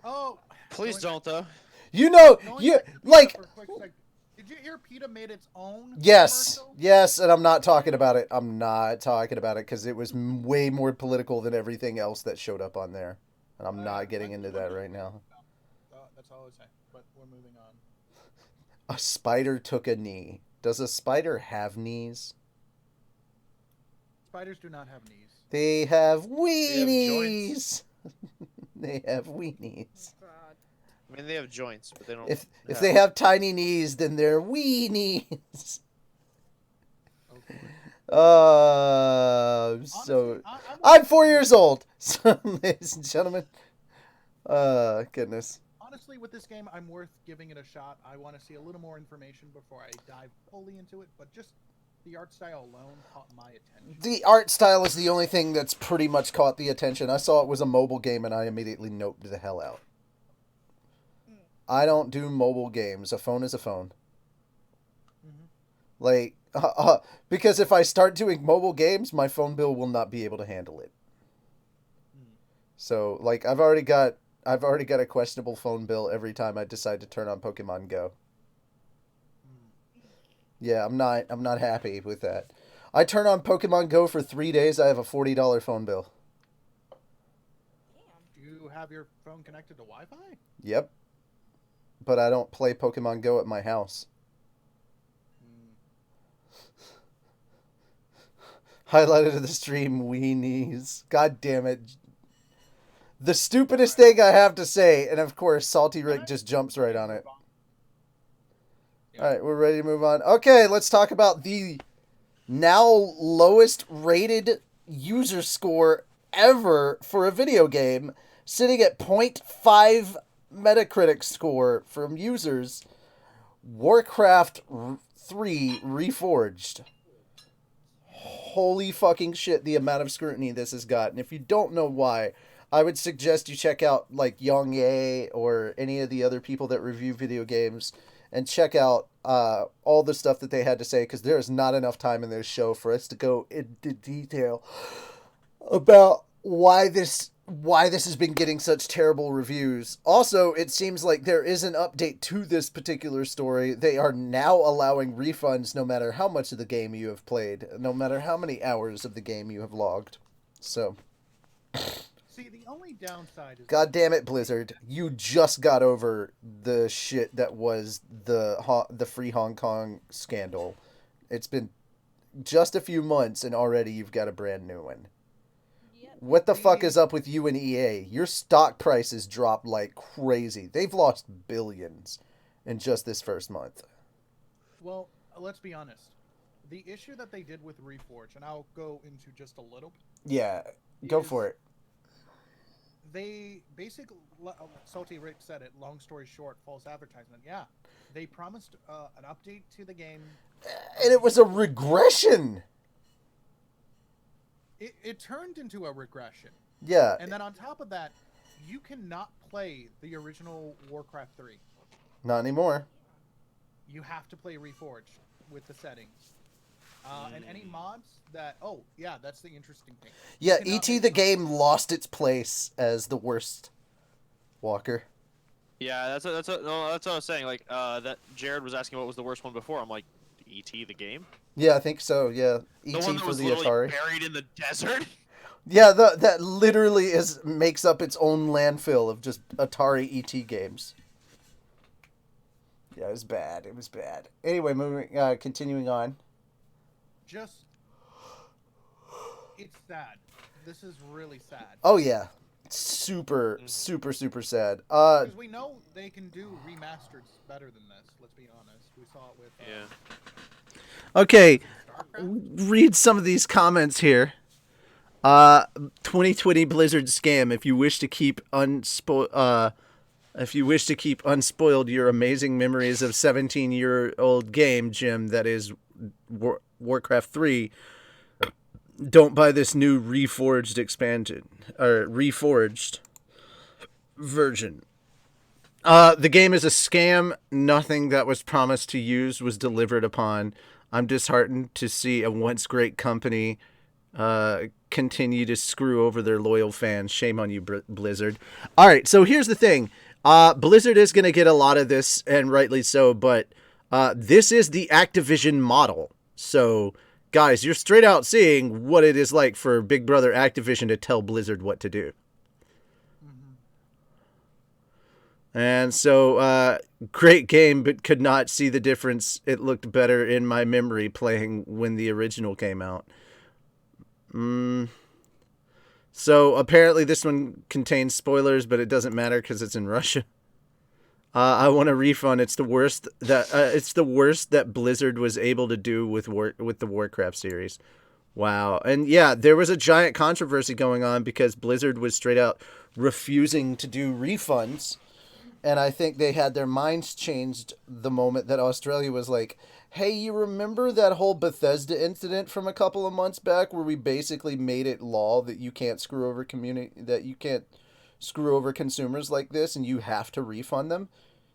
Oh, Please don't, though. You know, going you back to PETA like. for a quick sec, did you hear PETA made its own Yes, commercial? yes, and I'm not talking about it. I'm not talking about it because it was way more political than everything else that showed up on there, and I'm not getting into that right now. That's all I was saying. But we're moving on. A spider took a knee. Does a spider have knees? Spiders do not have knees. They have weenies. joints. They have weenies. God. I mean, they have joints, but they don't. If they have tiny knees, then they're weenies. Okay. So Honestly, I'm 4 years old. So, ladies and gentlemen. Goodness. honestly, with this game, I'm worth giving it a shot. I want to see a little more information before I dive fully into it, but just the art style alone caught my attention. The art style is the only thing that's pretty much caught the attention. I saw it was a mobile game, and I immediately noped the hell out. I don't do mobile games. A phone is a phone. Mhm. Like, because if I start doing mobile games, my phone bill will not be able to handle it. So, like, I've already got a questionable phone bill every time I decide to turn on Pokemon Go. Yeah, I'm not happy with that. I turn on Pokemon Go for 3 days, I have a $40 phone bill. Do you have your phone connected to Wi-Fi? Yep. But I don't play Pokemon Go at my house. Highlighted of the stream, weenies. God damn it. The stupidest thing I have to say, and of course, Salty Rick just jumps right on it. Alright, we're ready to move on. Okay, let's talk about the now lowest rated user score ever for a video game, sitting at 0.5 Metacritic score from users. Warcraft 3 Reforged. Holy fucking shit, the amount of scrutiny this has got. And if you don't know why, I would suggest you check out like Young Ye or any of the other people that review video games and check out all the stuff that they had to say, because there is not enough time in this show for us to go into detail about why this has been getting such terrible reviews. Also, it seems like there is an update to this particular story. They are now allowing refunds no matter how much of the game you have played, no matter how many hours of the game you have logged. So, See, the only downside is God damn it, Blizzard. You just got over the shit that was the Free Hong Kong scandal. It's been just a few months and already you've got a brand new one. What the fuck is up with you and EA? Your stock prices dropped like crazy. They've lost billions in just this first month. Well, let's be honest. The issue that they did with Reforge, and I'll go into just a little. Yeah, go for it. They basically, Salty Rick said it, long story short, false advertisement. Yeah, they promised an update to the game. And it was a regression. It turned into a regression. Yeah. And then on top of that, you cannot play the original Warcraft 3. Not anymore. You have to play Reforged with the settings. And any mods that... Oh, yeah, that's the interesting thing. Yeah, E.T. the game lost its place as the worst, Walker. Yeah, that's what I was saying. Like, that Jared was asking what was the worst one before. I'm like, E.T. the game? Yeah, I think so, yeah. E.T. The one that for was the literally Atari. buried in the desert? Yeah, that literally makes up its own landfill of just Atari E.T. games. Yeah, it was bad. It was bad. Anyway, continuing on. It's sad. This is really sad. Oh yeah, super sad. Because we know they can do remastered better than this. Let's be honest. We saw it with. Okay, StarCraft? read some of these comments here. 2020 Blizzard scam. If you wish to keep unspoiled your amazing memories of 17-year-old game, Jim, that is Warcraft 3, don't buy this new reforged expansion or reforged version. The game is a scam. Nothing that was promised to use was delivered upon. I'm disheartened to see a once great company continue to screw over their loyal fans. Shame on you, Blizzard. All right, so here's the thing. Blizzard is going to get a lot of this, and rightly so, but this is the Activision model. So, guys, you're straight out seeing what it is like for Big Brother Activision to tell Blizzard what to do. And so, great game, but could not see the difference. It looked better in my memory playing when the original came out. So apparently this one contains spoilers, but it doesn't matter because it's in Russia. I want a refund. It's the worst that Blizzard was able to do with the Warcraft series. Wow. And yeah, there was a giant controversy going on because Blizzard was straight out refusing to do refunds. And I think they had their minds changed the moment that Australia was like, hey, you remember that whole Bethesda incident from a couple of months back where we basically made it law that you can't screw over consumers like this and you have to refund them?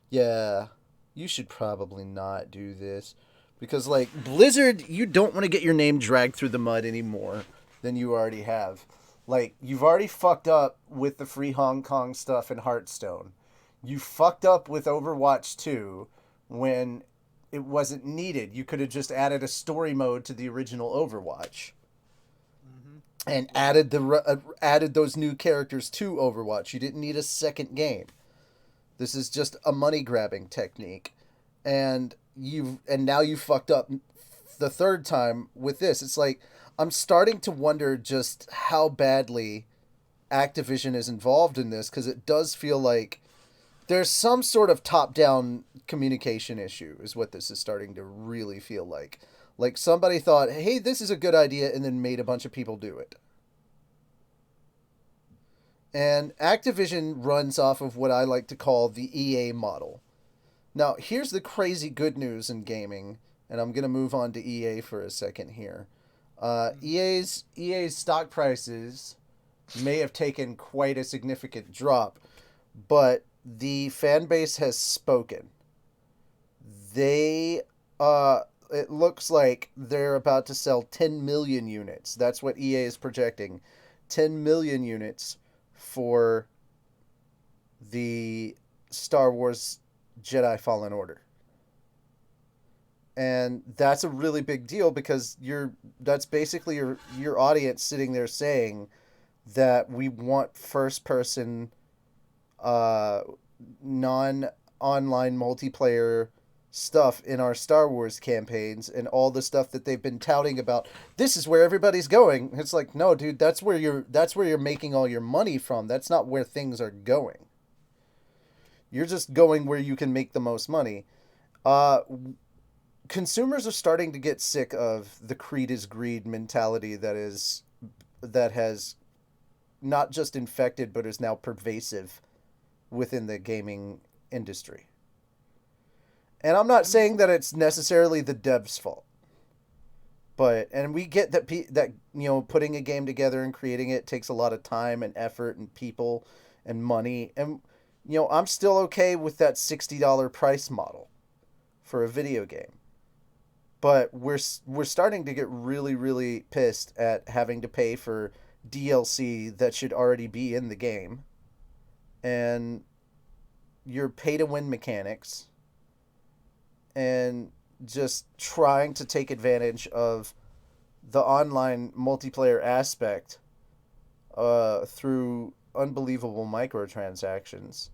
Yeah, you should probably not do this. Because, like, Blizzard, you don't want to get your name dragged through the mud anymore than you already have. Like, you've already fucked up with the free Hong Kong stuff in Hearthstone. You fucked up with Overwatch 2 when it wasn't needed. You could have just added a story mode to the original Overwatch. And added those new characters to Overwatch. You didn't need a second game. This is just a money grabbing technique. And now you fucked up the third time with this. It's like I'm starting to wonder just how badly Activision is involved in this, because it does feel like there's some sort of top-down communication issue is what this is starting to really feel like. Like somebody thought, hey, this is a good idea, and then made a bunch of people do it. And Activision runs off of what I like to call the EA model. Now, here's the crazy good news in gaming, and I'm going to move on to EA for a second here. EA's stock prices may have taken quite a significant drop, but the fan base has spoken. It looks like they're about to sell 10 million units. That's what EA is projecting. 10 million units for the Star Wars Jedi Fallen Order. And that's a really big deal because that's basically your audience sitting there saying that we want first person non-online multiplayer stuff in our Star Wars campaigns, and all the stuff that they've been touting about. This is where everybody's going. It's like, no, dude, that's where you're making all your money from. That's not where things are going. You're just going where you can make the most money. Consumers are starting to get sick of the greed is greed mentality that has not just infected but is now pervasive within the gaming industry. And I'm not saying that it's necessarily the devs' fault. And we get that putting a game together and creating it takes a lot of time and effort and people and money. And I'm still okay with that $60 price model for a video game. But we're starting to get really, really pissed at having to pay for DLC that should already be in the game. And your pay-to-win mechanics. And just trying to take advantage of the online multiplayer aspect through unbelievable microtransactions.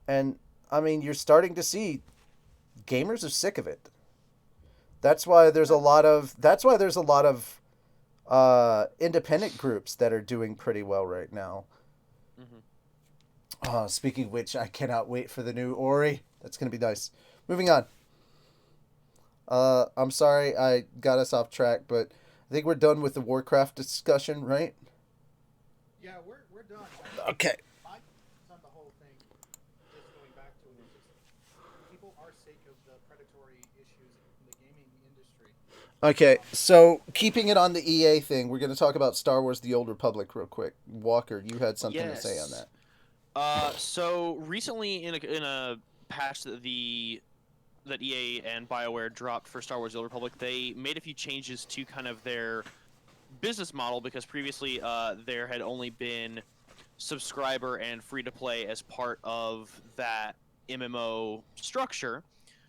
And, I mean, you're starting to see gamers are sick of it. That's why there's a lot of independent groups that are doing pretty well right now. Mm-hmm. Speaking of which, I cannot wait for the new Ori. That's going to be nice. Moving on. I'm sorry I got us off track, but I think we're done with the Warcraft discussion, right? Yeah, we're done. Okay. My on the whole thing, just going back to it, people are sick of the predatory issues in the gaming industry. Okay, so keeping it on the EA thing, we're going to talk about Star Wars: The Old Republic real quick. Walker, you had something to say on that. So recently in a patch that EA and BioWare dropped for Star Wars: The Old Republic, they made a few changes to kind of their business model, because previously there had only been subscriber and free to play as part of that MMO structure,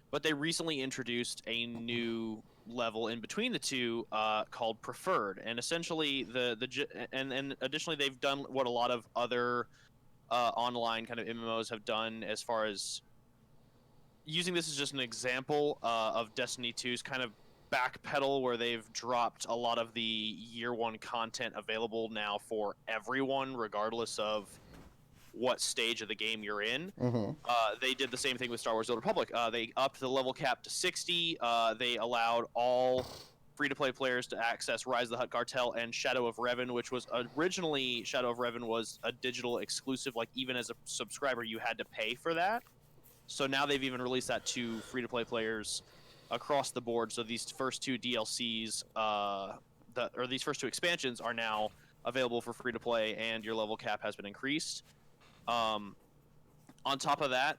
but they recently introduced a new level in between the two called preferred, and essentially and additionally they've done what a lot of other online kind of MMOs have done, as far as using this as just an example of Destiny 2's kind of backpedal, where they've dropped a lot of the year one content available now for everyone, regardless of what stage of the game you're in. They did the same thing with Star Wars: The Old Republic. They upped the level cap to 60. They allowed all free-to-play players to access Rise of the Hutt Cartel and Shadow of Revan, which was originally Shadow of Revan was a digital exclusive. Like, even as a subscriber, you had to pay for that. So now they've even released that to free-to-play players across the board. So these first two DLCs, these first two expansions, are now available for free-to-play, and your level cap has been increased. On top of that,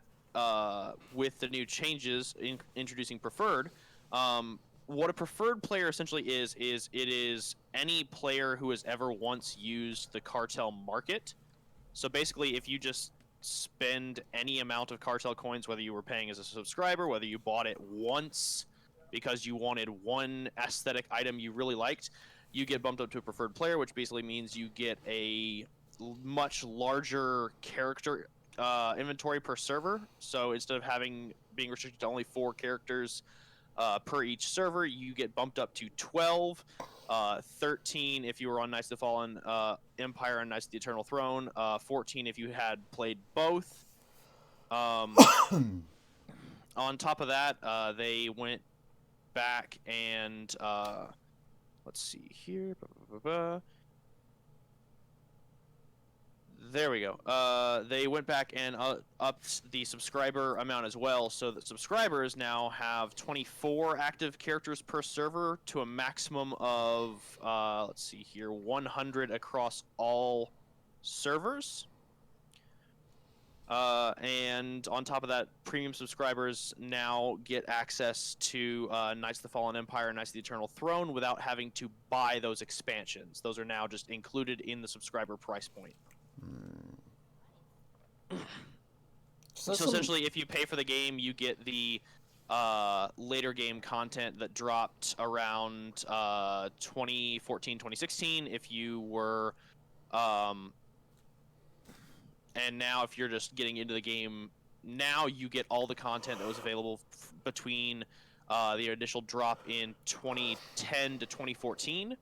with the new changes introducing preferred, what a preferred player essentially is it is any player who has ever once used the cartel market. So basically, if you just spend any amount of cartel coins, whether you were paying as a subscriber, whether you bought it once because you wanted one aesthetic item you really liked, you get bumped up to a preferred player, which basically means you get a much larger character inventory per server. So instead of being restricted to only 4 characters per each server, you get bumped up to 12, 13 if you were on Knights of the Fallen Empire and Knights of the Eternal Throne, 14 if you had played both. On top of that, they went back and let's see here. There we go. They went back and upped the subscriber amount as well, so that subscribers now have 24 active characters per server to a maximum of, let's see here, 100 across all servers. And on top of that, premium subscribers now get access to Knights of the Fallen Empire and Knights of the Eternal Throne without having to buy those expansions. Those are now just included in the subscriber price point. So essentially, if you pay for the game, you get the later game content that dropped around 2014, 2016. If you were, and now if you're just getting into the game now, you get all the content that was available between the initial drop in 2010 to 2014.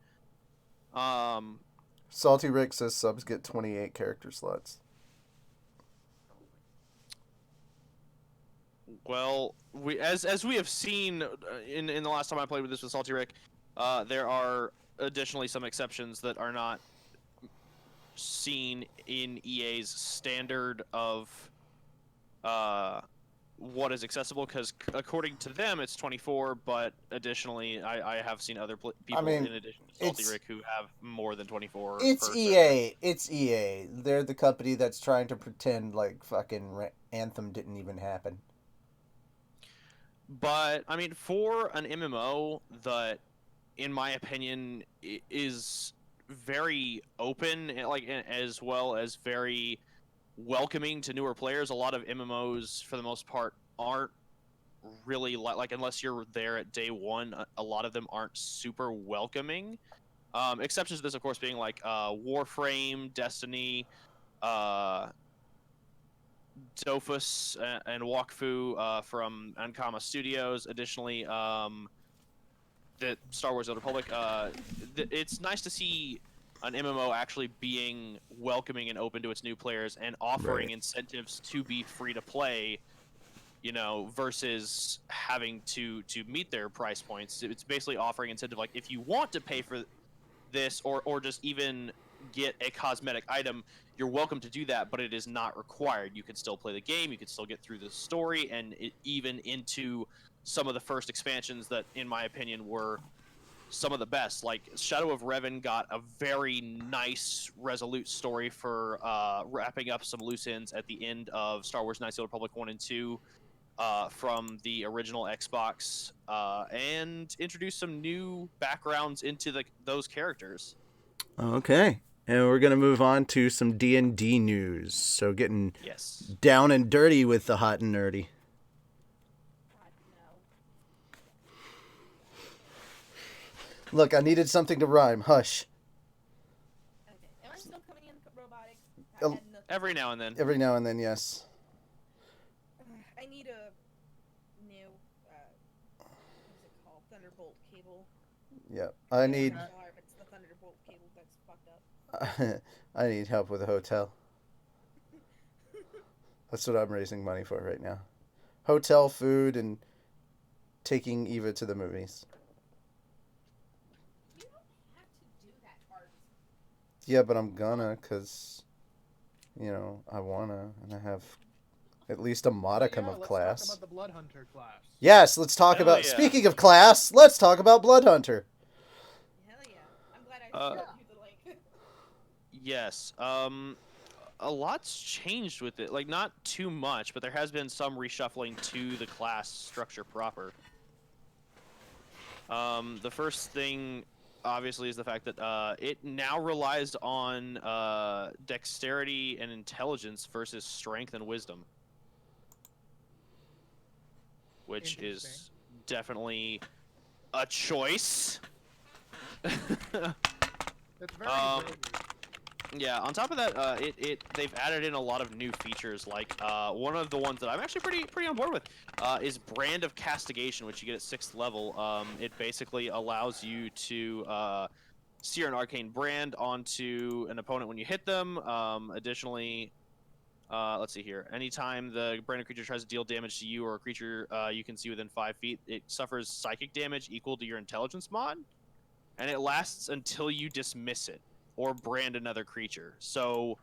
Salty Rick says subs get 28 character slots. Well, as we have seen in the last time I played with this with Salty Rick, there are additionally some exceptions that are not seen in EA's standard of what is accessible, because according to them it's 24, but additionally I have seen other people in addition to Salty Rick who have more than 24. It's EA. It's EA. They're the company that's trying to pretend like fucking Anthem didn't even happen. But I mean, for an MMO that, in my opinion, is very open, like, as well as very welcoming to newer players, a lot of MMOs for the most part aren't really like, unless you're there at day one, a lot of them aren't super welcoming. Exceptions to this, of course, being like Warframe, Destiny, Dofus and Wakfu from Ankama Studios. Additionally, the Star Wars: The Old Republic. It's nice to see an MMO actually being welcoming and open to its new players and offering incentives to be free to play, you know, versus having to meet their price points. It's basically offering incentive, like, if you want to pay for this or just even get a cosmetic item, you're welcome to do that, but it is not required. You can still play the game, you can still get through the story, and even into some of the first expansions that, in my opinion, were some of the best. Like Shadow of Revan got a very nice, resolute story for wrapping up some loose ends at the end of Star Wars: Knights of the Republic 1 and 2 from the original Xbox, and introduced some new backgrounds into those characters. Okay. And we're going to move on to some D&D news. So getting Yes. down and dirty with the hot and nerdy. God, no. Look, I needed something to rhyme. Hush. Okay. Am I still coming in robotic? Oh. Every now and then. Every now and then, yes. I need a new, what is it called? Thunderbolt cable. Yep. I need It's the Thunderbolt cable that's fucked up. I need help with a hotel. That's what I'm raising money for right now. Hotel, food, and taking Eva to the movies. You don't have to do that, Bart. Yeah, but I'm gonna, because, you know, I wanna, and I have at least a modicum of class. Let's talk about the Blood Hunter class. Yes, let's talk Hell about, yeah. speaking of class, let's talk about Blood Hunter. Hell yeah. I'm glad I showed you the link. Yes. A lot's changed with it. Like, not too much, but there has been some reshuffling to the class structure proper. The first thing, obviously, is the fact that it now relies on dexterity and intelligence versus strength and wisdom. Which is definitely a choice. That's very Grogu. Yeah, on top of that, they've added in a lot of new features. Like one of the ones that I'm actually pretty on board with is Brand of Castigation, which you get at 6th level. It basically allows you to sear an arcane brand onto an opponent when you hit them. Additionally, let's see here. Anytime the branded creature tries to deal damage to you or a creature you can see within 5 feet, it suffers psychic damage equal to your intelligence mod, and it lasts until you dismiss it or brand another creature. So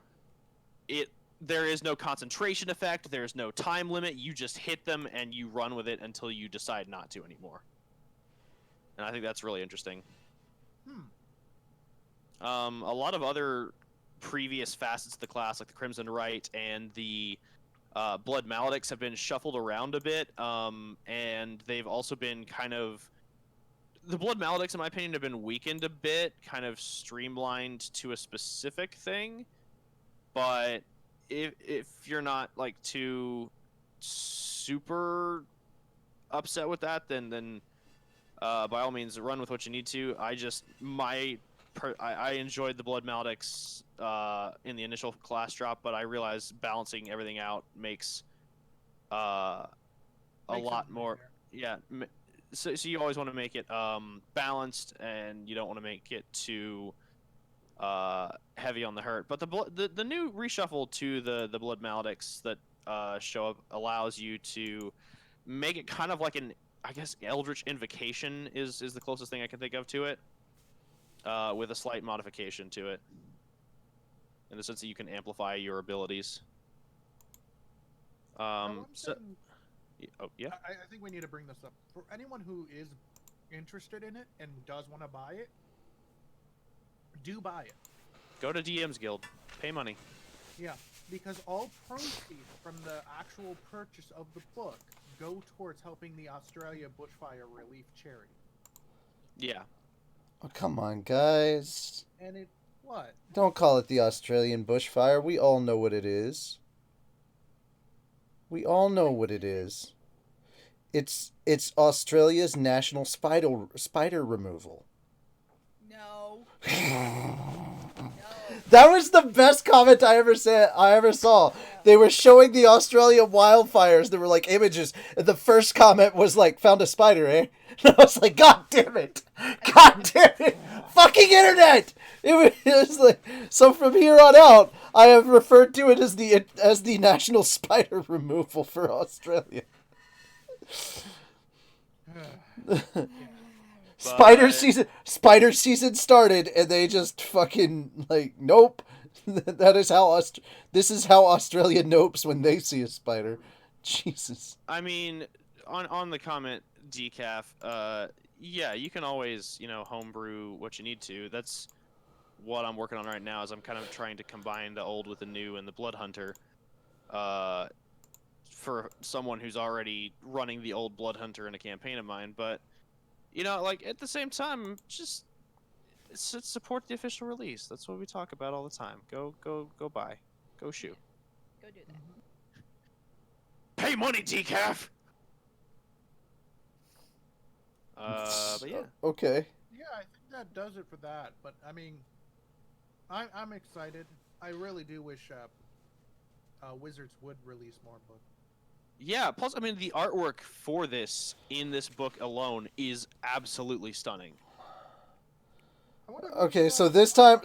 there is no concentration effect, there's no time limit, you just hit them and you run with it until you decide not to anymore. And I think that's really interesting. A lot of other previous facets of the class, like the Crimson Rite and the Blood Maledicts, have been shuffled around a bit, and they've also been kind of... The Blood Maledicts, in my opinion, have been weakened a bit, kind of streamlined to a specific thing. But if you're not like too super upset with that, then by all means run with what you need to. I enjoyed the Blood Maledicts in the initial class drop, but I realized balancing everything out makes a lot more. Yeah. So you always want to make it balanced, and you don't want to make it too heavy on the hurt. But the new reshuffle to the Blood Maledicts that show up allows you to make it kind of like an, I guess, Eldritch Invocation is the closest thing I can think of to it, with a slight modification to it, in the sense that you can amplify your abilities. Yeah. I think we need to bring this up. For anyone who is interested in it and does want to buy it, do buy it. Go to DM's Guild. Pay money. Yeah, because all proceeds from the actual purchase of the book go towards helping the Australia Bushfire Relief Charity. Yeah. Oh, come on, guys. And it... What? Don't call it the Australian bushfire. We all know what it is. We all know what it is. It's Australia's national spider removal. No. That was the best comment I ever saw. They were showing the Australia wildfires. There were like images, and the first comment was like, "Found a spider, eh?" And I was like, "God damn it! God damn it! Fucking internet!" It was like, so from here on out, I have referred to it as the national spider removal for Australia. Spider season started, and they just fucking like, nope. This is how Australia nopes when they see a spider. Jesus. I mean, on the comment, Decaf, yeah, you can always, homebrew what you need to. That's what I'm working on right now. Is I'm kind of trying to combine the old with the new and the Blood Hunter. For someone who's already running the old Blood Hunter in a campaign of mine, but like at the same time, just support the official release. That's what we talk about all the time. Go buy, go shoot. Go do that. Pay money, decaf. But yeah. Okay. Yeah, I think that does it for that. But I mean, I'm excited. I really do wish Wizards would release more books. Yeah, plus, I mean, the artwork for this, in this book alone, is absolutely stunning. Okay, so this time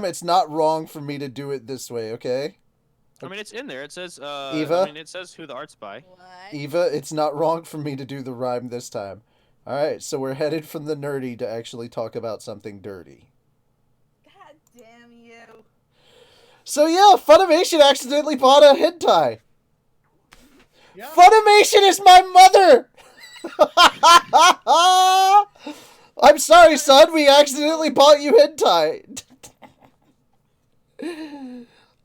it's not wrong for me to do it this way, okay? I mean, it's in there. It says, Eva? I mean, it says who the art's by. What? Eva, it's not wrong for me to do the rhyme this time. Alright, so we're headed from the nerdy to actually talk about something dirty. God damn you. So yeah, Funimation accidentally bought a hentai. Yeah. Funimation is my mother! I'm sorry, son, we accidentally bought you hentai.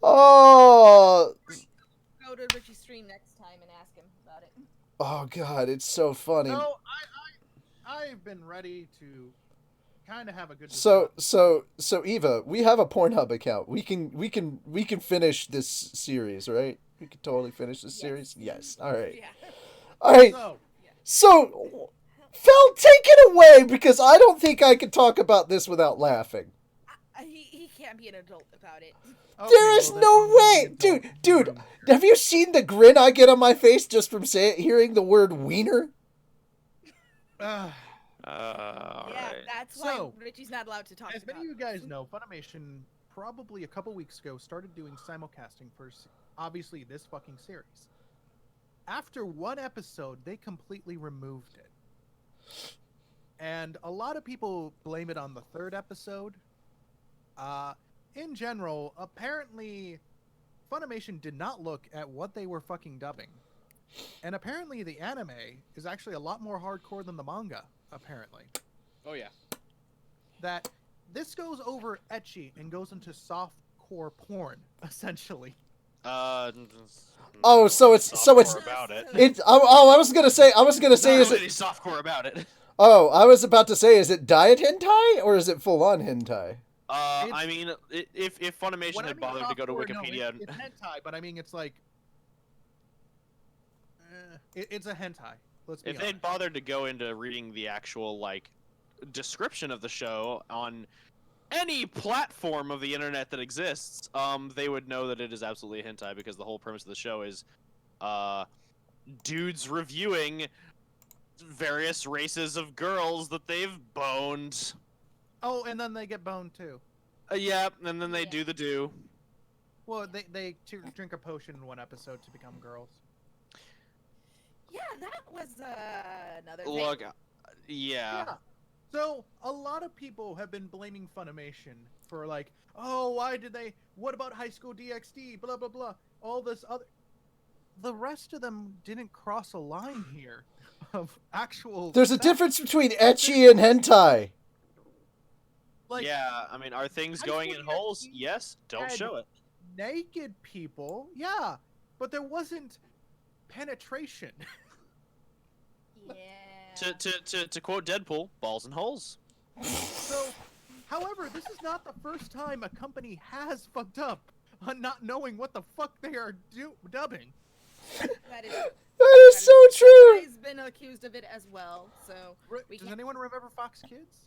Oh. Go to Richie's stream next time and ask him about it. Oh god, it's so funny. No, I've been ready to kind of have a good. So Eva, we have a Pornhub account. We can finish this series, right? We can totally finish this series. Yes. All right. Yeah. All right. So, Phil, take it away because I don't think I can talk about this without laughing. He can't be an adult about it. Okay, There is well, no then way, dude. Have you seen the grin I get on my face just from hearing the word wiener? Yeah, Alright. that's why So, Richie's not allowed to talk As about many of you guys know, Funimation probably a couple weeks ago started doing simulcasting for obviously this fucking series. After one episode, they completely removed it. And a lot of people blame it on the third episode. In general, apparently Funimation did not look at what they were fucking dubbing. And apparently the anime is actually a lot more hardcore than the manga, apparently. Oh, yeah. That this goes over ecchi and goes into softcore porn, essentially. Oh, so it's about it. I was gonna say is really it softcore about it. Oh, I was about to say, is it diet hentai or is it full on hentai? I mean, if Funimation When I had mean bothered to go to softcore, no, Wikipedia, it's hentai, but I mean it's like it's a hentai. Let's be if honest. they'd bothered to go into reading the actual description of the show on any platform of the internet that exists, they would know that it is absolutely a hentai because the whole premise of the show is dudes reviewing various races of girls that they've boned. Oh, and then they get boned too. Yeah, and then they Yeah. do the do. Well, they drink a potion in one episode to become girls. Yeah, that was another thing. Look, yeah. So a lot of people have been blaming Funimation for oh, why did they? What about High School DxD? Blah blah blah. All this other. The rest of them didn't cross a line here of actual. There's a difference between ecchi and hentai. Yeah, I mean, are things High going School in holes? DxD Yes. Don't had show it. naked people, yeah, but there wasn't penetration. Yeah. To quote Deadpool, balls and holes. So, however, this is not the first time a company has fucked up on not knowing what the fuck they are dubbing. That is That is so true. He's been accused of it as well, so we Does can't. anyone remember Fox Kids?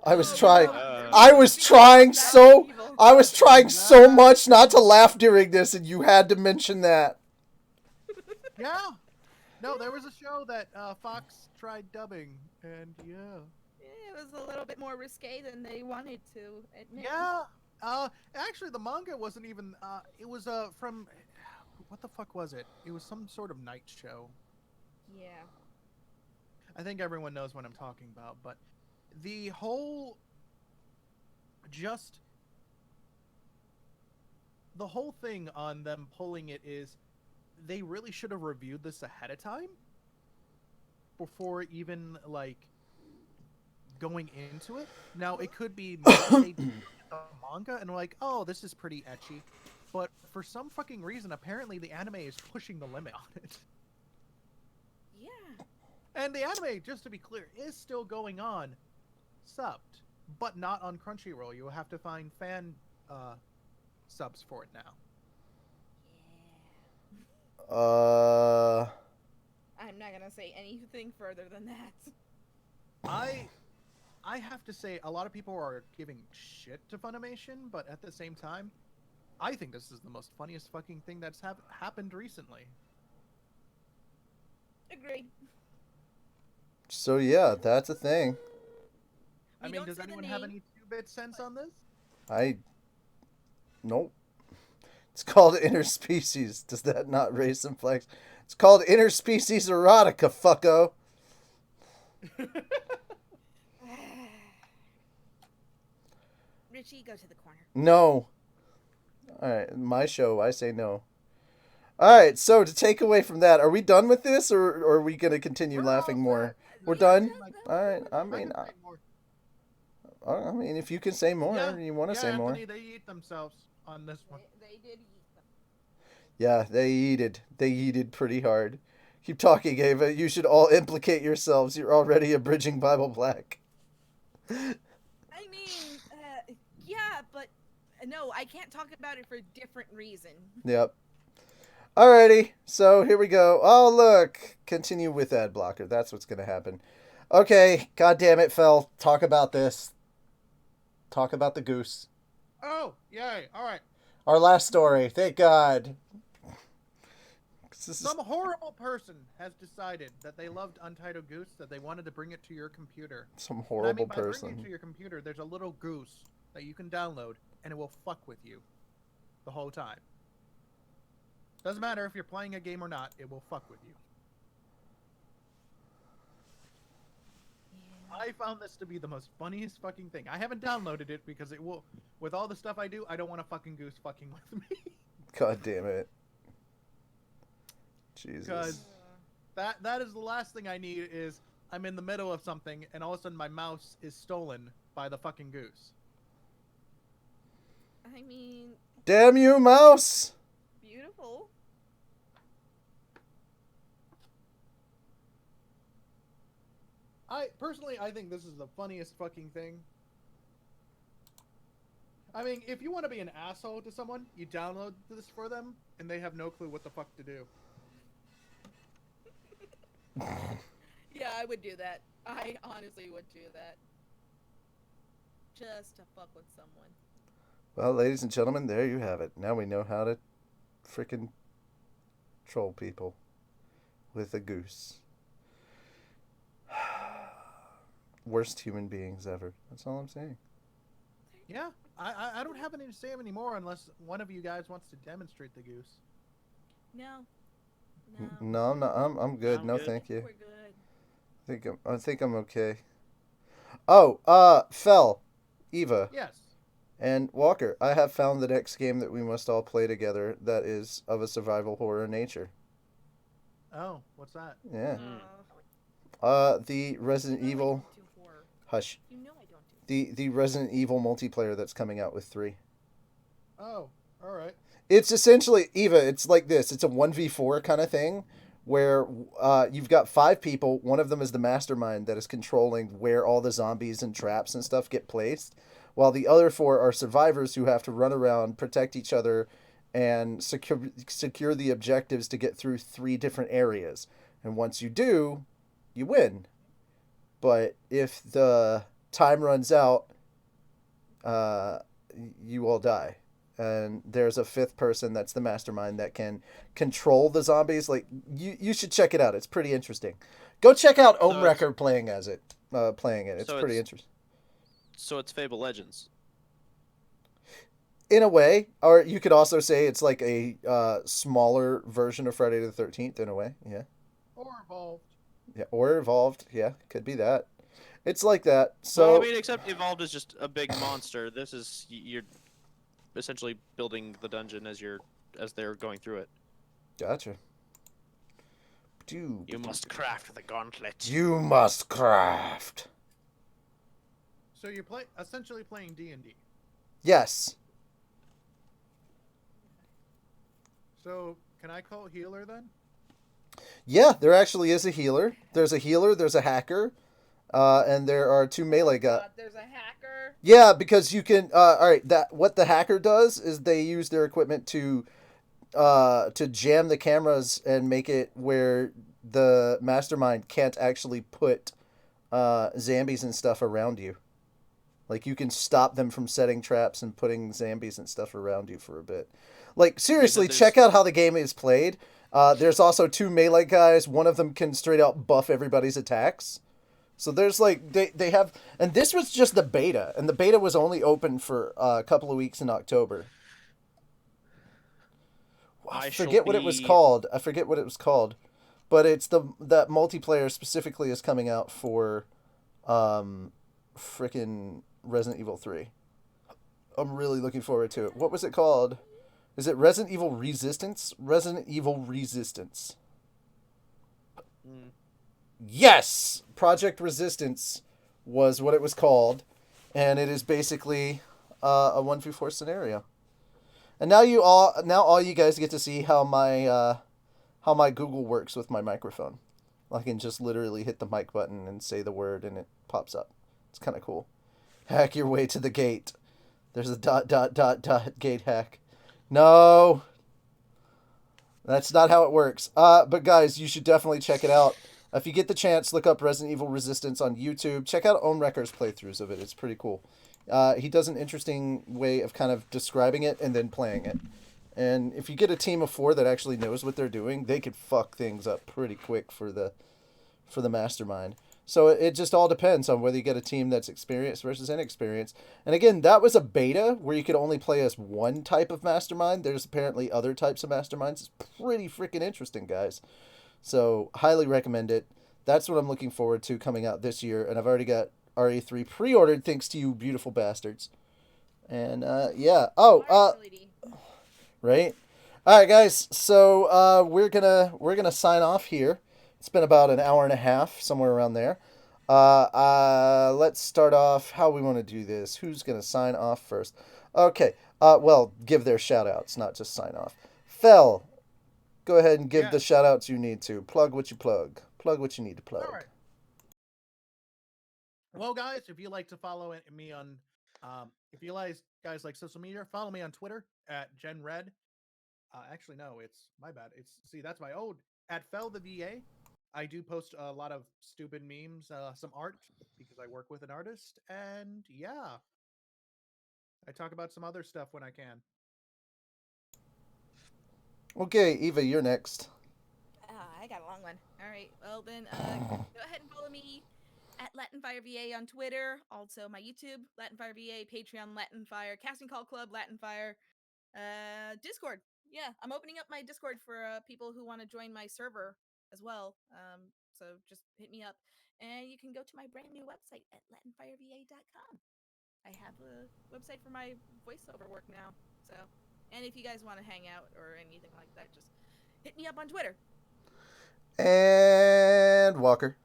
I was trying so much not to laugh during this, and you had to mention that. Yeah. No, there was a show that Fox tried dubbing, and yeah. It was a little bit more risque than they wanted to admit. Yeah. Actually, the manga wasn't even. It was from. What the fuck was it? It was some sort of night show. Yeah. I think everyone knows what I'm talking about, but the whole thing on them pulling it is they really should have reviewed this ahead of time before even like going into it. Now it could be maybe they look at the manga and were like, oh, this is pretty ecchi, but for some fucking reason, apparently the anime is pushing the limit on it. Yeah. And the anime, just to be clear, is still going on, subbed, but not on Crunchyroll. You will have to find fan subs for it now. I'm not gonna say anything further than that. I have to say, a lot of people are giving shit to Funimation, but at the same time, I think this is the most funniest fucking thing that's happened recently. Agreed. So yeah, that's a thing. I mean, does anyone have any 2-bit sense on this? Nope. It's called interspecies. Does that not raise some flags? It's called interspecies erotica, fucko. Richie, go to the corner. No. Alright, my show, I say no. Alright, so to take away from that, are we done with this, or are we going to continue laughing more? We're done? Alright, I mean, if you can say more, you want to say Anthony, more. they eat themselves on this one. They did eat them. Yeah, they yeeted. They yeeted pretty hard. Keep talking, Ava. You should all implicate yourselves. You're already abridging Bible Black. I mean, yeah, but no, I can't talk about it for a different reason. Yep. Alrighty, so here we go. Oh, look. Continue with ad blocker. That's what's going to happen. Okay, God damn it, Phil. Talk about this. Talk about the goose. Oh, yay. All right. Our last story. Thank God. Some horrible person has decided that they loved Untitled Goose, that they wanted to bring it to your computer. Some horrible by person. bringing it to your computer, there's a little goose that you can download, and it will fuck with you the whole time. Doesn't matter if you're playing a game or not, it will fuck with you. I found this to be the most funniest fucking thing. I haven't downloaded it because it will, with all the stuff I do, I don't want a fucking goose fucking with me. God damn it. Jesus. Because that is the last thing I need is I'm in the middle of something and all of a sudden my mouse is stolen by the fucking goose. I mean, Damn you, mouse! beautiful. I think this is the funniest fucking thing. I mean, if you want to be an asshole to someone, you download this for them, and they have no clue what the fuck to do. Yeah, I would do that. I honestly would do that. Just to fuck with someone. Well, ladies and gentlemen, there you have it. Now we know how to frickin' troll people with a goose. Worst human beings ever. That's all I'm saying. Yeah, I don't have anything to say anymore unless one of you guys wants to demonstrate the goose. No. No, I'm good. I'm No, good. thank you. We're good. I think I'm okay. Oh, Fel, Eva, Yes. and Walker, I have found the next game that we must all play together that is of a survival horror nature. Oh, what's that? Yeah. Uh, The Resident Evil. I don't do horror. Hush. You know I don't do. The Resident Evil multiplayer that's coming out with 3. Oh, all right. It's essentially, Eva, it's like this. It's a 1v4 kind of thing where you've got 5 people. One of them is the mastermind that is controlling where all the zombies and traps and stuff get placed, while the other 4 are survivors who have to run around, protect each other, and secure the objectives to get through 3 different areas. And once you do, you win. But if the time runs out, you all die. And there's a 5th person that's the mastermind that can control the zombies. Like, you should check it out. It's pretty interesting. Go check out Omrecker playing it. It's pretty interesting. So it's Fable Legends. In a way, or you could also say it's like a smaller version of Friday the 13th. In a way, yeah. Or Evolved. Yeah, or Evolved. Yeah, could be that. It's like that. So Well, I mean, except Evolved is just a big monster. This is you're essentially building the dungeon as they're going through it. Gotcha. You must craft the gauntlet. You must craft. So you're essentially playing D&D. Yes. So can I call healer then? Yeah, there actually is a healer. There's a healer, there's a hacker, and there are 2 melee guys. There's a hacker. Yeah, because you can. All right, what the hacker does is they use their equipment to jam the cameras and make it where the mastermind can't actually put zombies and stuff around you. Like, you can stop them from setting traps and putting zombies and stuff around you for a bit. Like, seriously, check out how the game is played. There's also 2 melee guys. One of them can straight out buff everybody's attacks. So there's like, they have, and this was just the beta, and the beta was only open for a couple of weeks in October. I forget what it was called. But it's that multiplayer specifically is coming out for frickin' Resident Evil 3. I'm really looking forward to it. What was it called? Is it Resident Evil Resistance? Resident Evil Resistance. Yes! Project Resistance was what it was called, and it is basically a 1v4 scenario. And now all you guys get to see how my Google works with my microphone. I can just literally hit the mic button and say the word, and it pops up. It's kind of cool. Hack your way to the gate. There's a ... gate hack. No, that's not how it works. But guys, you should definitely check it out. If you get the chance, look up Resident Evil Resistance on YouTube. Check out Own Wrecker's playthroughs of it. It's pretty cool. He does an interesting way of kind of describing it and then playing it. And if you get a team of 4 that actually knows what they're doing, they could fuck things up pretty quick for the mastermind. So it just all depends on whether you get a team that's experienced versus inexperienced. And again, that was a beta where you could only play as one type of mastermind. There's apparently other types of masterminds. It's pretty freaking interesting, guys. So highly recommend it. That's what I'm looking forward to coming out this year. And I've already got RE3 pre-ordered thanks to you beautiful bastards. And yeah. Right? All right, guys. So we're gonna sign off here. It's been about an hour and a half, somewhere around there. Let's start off how we want to do this. Who's going to sign off first? Okay. Well, give their shout-outs, not just sign off. Fel, go ahead and give the shout-outs you need to. Plug what you plug. Plug what you need to plug. All right. Well, guys, if you like to follow me on, if you guys like social media, follow me on Twitter at GenRed. Actually, no, it's my bad. That's my old at Fel the VA. I do post a lot of stupid memes, some art, because I work with an artist, and yeah. I talk about some other stuff when I can. Okay, Eva, you're next. I got a long one. All right, well then, go ahead and follow me at LatinFireVA on Twitter, also my YouTube, LatinFireVA, Patreon, LatinFire, Casting Call Club, LatinFire, Discord. Yeah, I'm opening up my Discord for people who want to join my server as well. So just hit me up. And you can go to my brand new website at latinfireva.com. I have a website for my voiceover work now. So, and if you guys want to hang out or anything like that, just hit me up on Twitter. And Walker.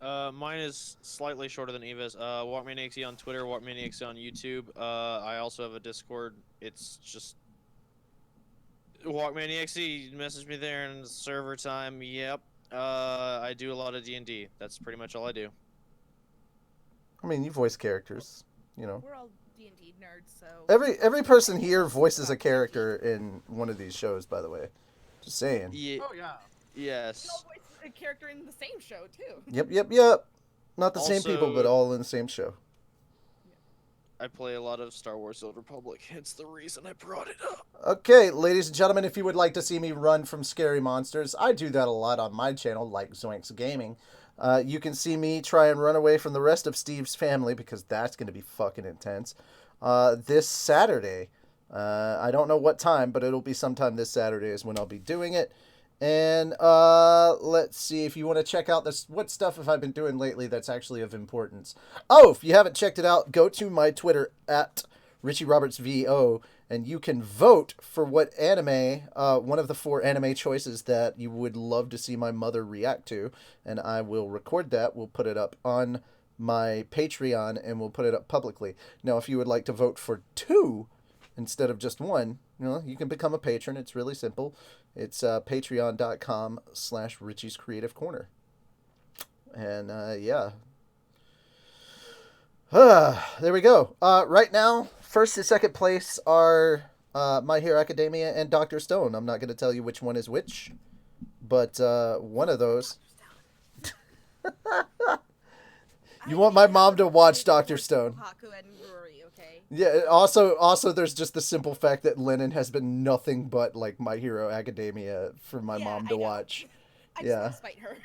Mine is slightly shorter than Eva's. WalkManiaXE on Twitter, WalkManiaXE on YouTube. I also have a Discord. It's just WalkManiaXE. Message me there in server time. Yep. I do a lot of D&D. That's pretty much all I do. I mean, you voice characters, you know. We're all D&D nerds, so Every person here voices a character in one of these shows, by the way. Just saying. Yeah. Oh yeah. Yes. we all voice a character in the same show too. Yep. Not the same people, but all in the same show. I play a lot of Star Wars: Old Republic. Hence the reason I brought it up. Okay, ladies and gentlemen, if you would like to see me run from scary monsters, I do that a lot on my channel, like Zoinks Gaming. You can see me try and run away from the rest of Steve's family, because that's going to be fucking intense, this Saturday. I don't know what time, but it'll be sometime this Saturday is when I'll be doing it. And let's see, if you want to check out this, what stuff have I been doing lately that's actually of importance. Oh, if you haven't checked it out, go to my Twitter at Richie Roberts VO, and you can vote for what anime, one of the 4 anime choices that you would love to see my mother react to, and I will record that. We'll put it up on my Patreon, and we'll put it up publicly. Now, if you would like to vote for 2 instead of just 1, you can become a patron. It's really simple. It's patreon.com/Richie's Creative Corner. And, yeah. There we go. Right now, first and second place are My Hero Academia and Dr. Stone. I'm not going to tell you which one is which, but one of those. You want my mom to watch Dr. Stone. Haku and Rory, okay? Yeah, also there's just the simple fact that Lennon has been nothing but like My Hero Academia for my mom to watch. I just want to spite her.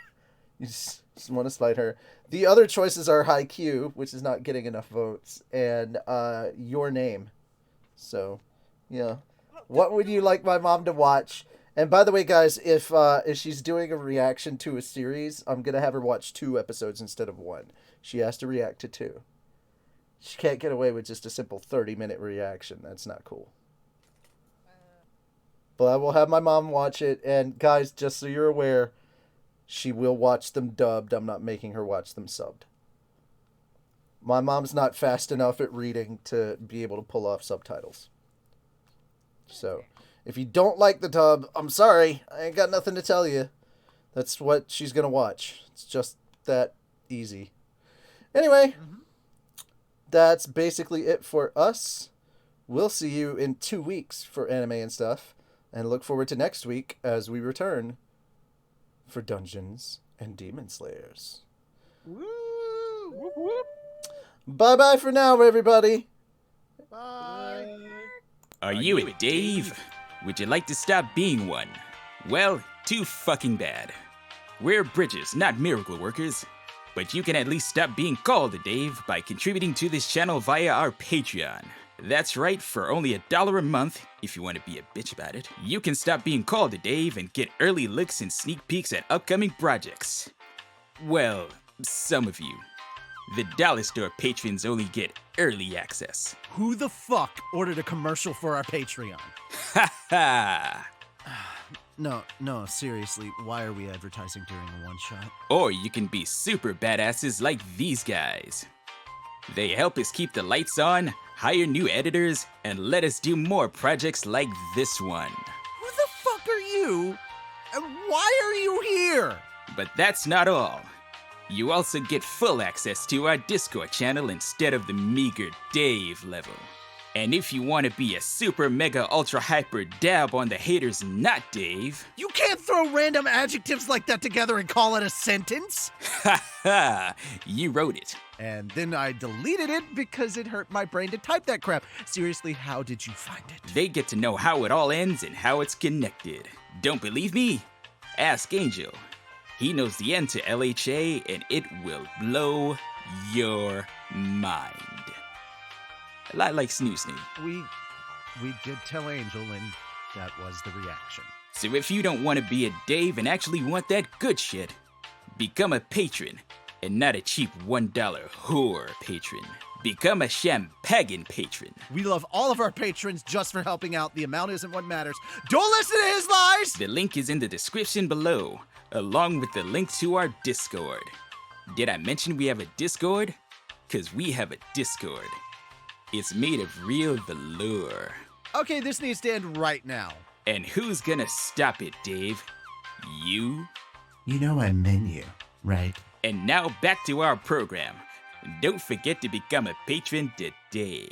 You just want to spite her. The other choices are Haikyuu, which is not getting enough votes, and Your Name. So, yeah. What would you like my mom to watch? And by the way, guys, if she's doing a reaction to a series, I'm going to have her watch 2 episodes instead of 1. She has to react to 2. She can't get away with just a simple 30-minute reaction. That's not cool. But I will have my mom watch it, and guys, just so you're aware, she will watch them dubbed. I'm not making her watch them subbed. My mom's not fast enough at reading to be able to pull off subtitles. So, if you don't like the dub, I'm sorry. I ain't got nothing to tell you. That's what she's going to watch. It's just that easy. Anyway, that's basically it for us. We'll see you in 2 weeks for anime and stuff. And look forward to next week as we return for Dungeons and Demon Slayers. Woo! Whoop, whoop. Bye-bye for now, everybody. Bye. Are you a Dave? Would you like to stop being one? Well, too fucking bad. We're bridges, not miracle workers. But you can at least stop being called a Dave by contributing to this channel via our Patreon. That's right, for only $1 a month, if you want to be a bitch about it, you can stop being called a Dave and get early looks and sneak peeks at upcoming projects. Well, some of you. The Dollar Store patrons only get early access. Who the fuck ordered a commercial for our Patreon? Ha ha! No, seriously, why are we advertising during a one-shot? Or you can be super badasses like these guys. They help us keep the lights on, hire new editors, and let us do more projects like this one. Who the fuck are you? And why are you here? But that's not all. You also get full access to our Discord channel instead of the meager Dave level. And if you want to be a super mega ultra hyper dab on the haters not Dave, You can't throw random adjectives like that together and call it a sentence. ha ha, you wrote it. And then I deleted it because it hurt my brain to type that crap. Seriously, how did you find it? They get to know how it all ends and how it's connected. Don't believe me? Ask Angel. He knows the end to LHA and it will blow your mind. A lot like Snoo Snoo. We did tell Angel, and that was the reaction. So if you don't want to be a Dave and actually want that good shit, become a patron, and not a cheap $1 whore patron. Become a champagne patron. We love all of our patrons just for helping out. The amount isn't what matters. Don't listen to his lies! The link is in the description below, along with the link to our Discord. Did I mention we have a Discord? 'Cause we have a Discord. It's made of real velour. Okay, this needs to end right now. And who's gonna stop it, Dave? You? You know I meant you, right? And now back to our program. Don't forget to become a patron today.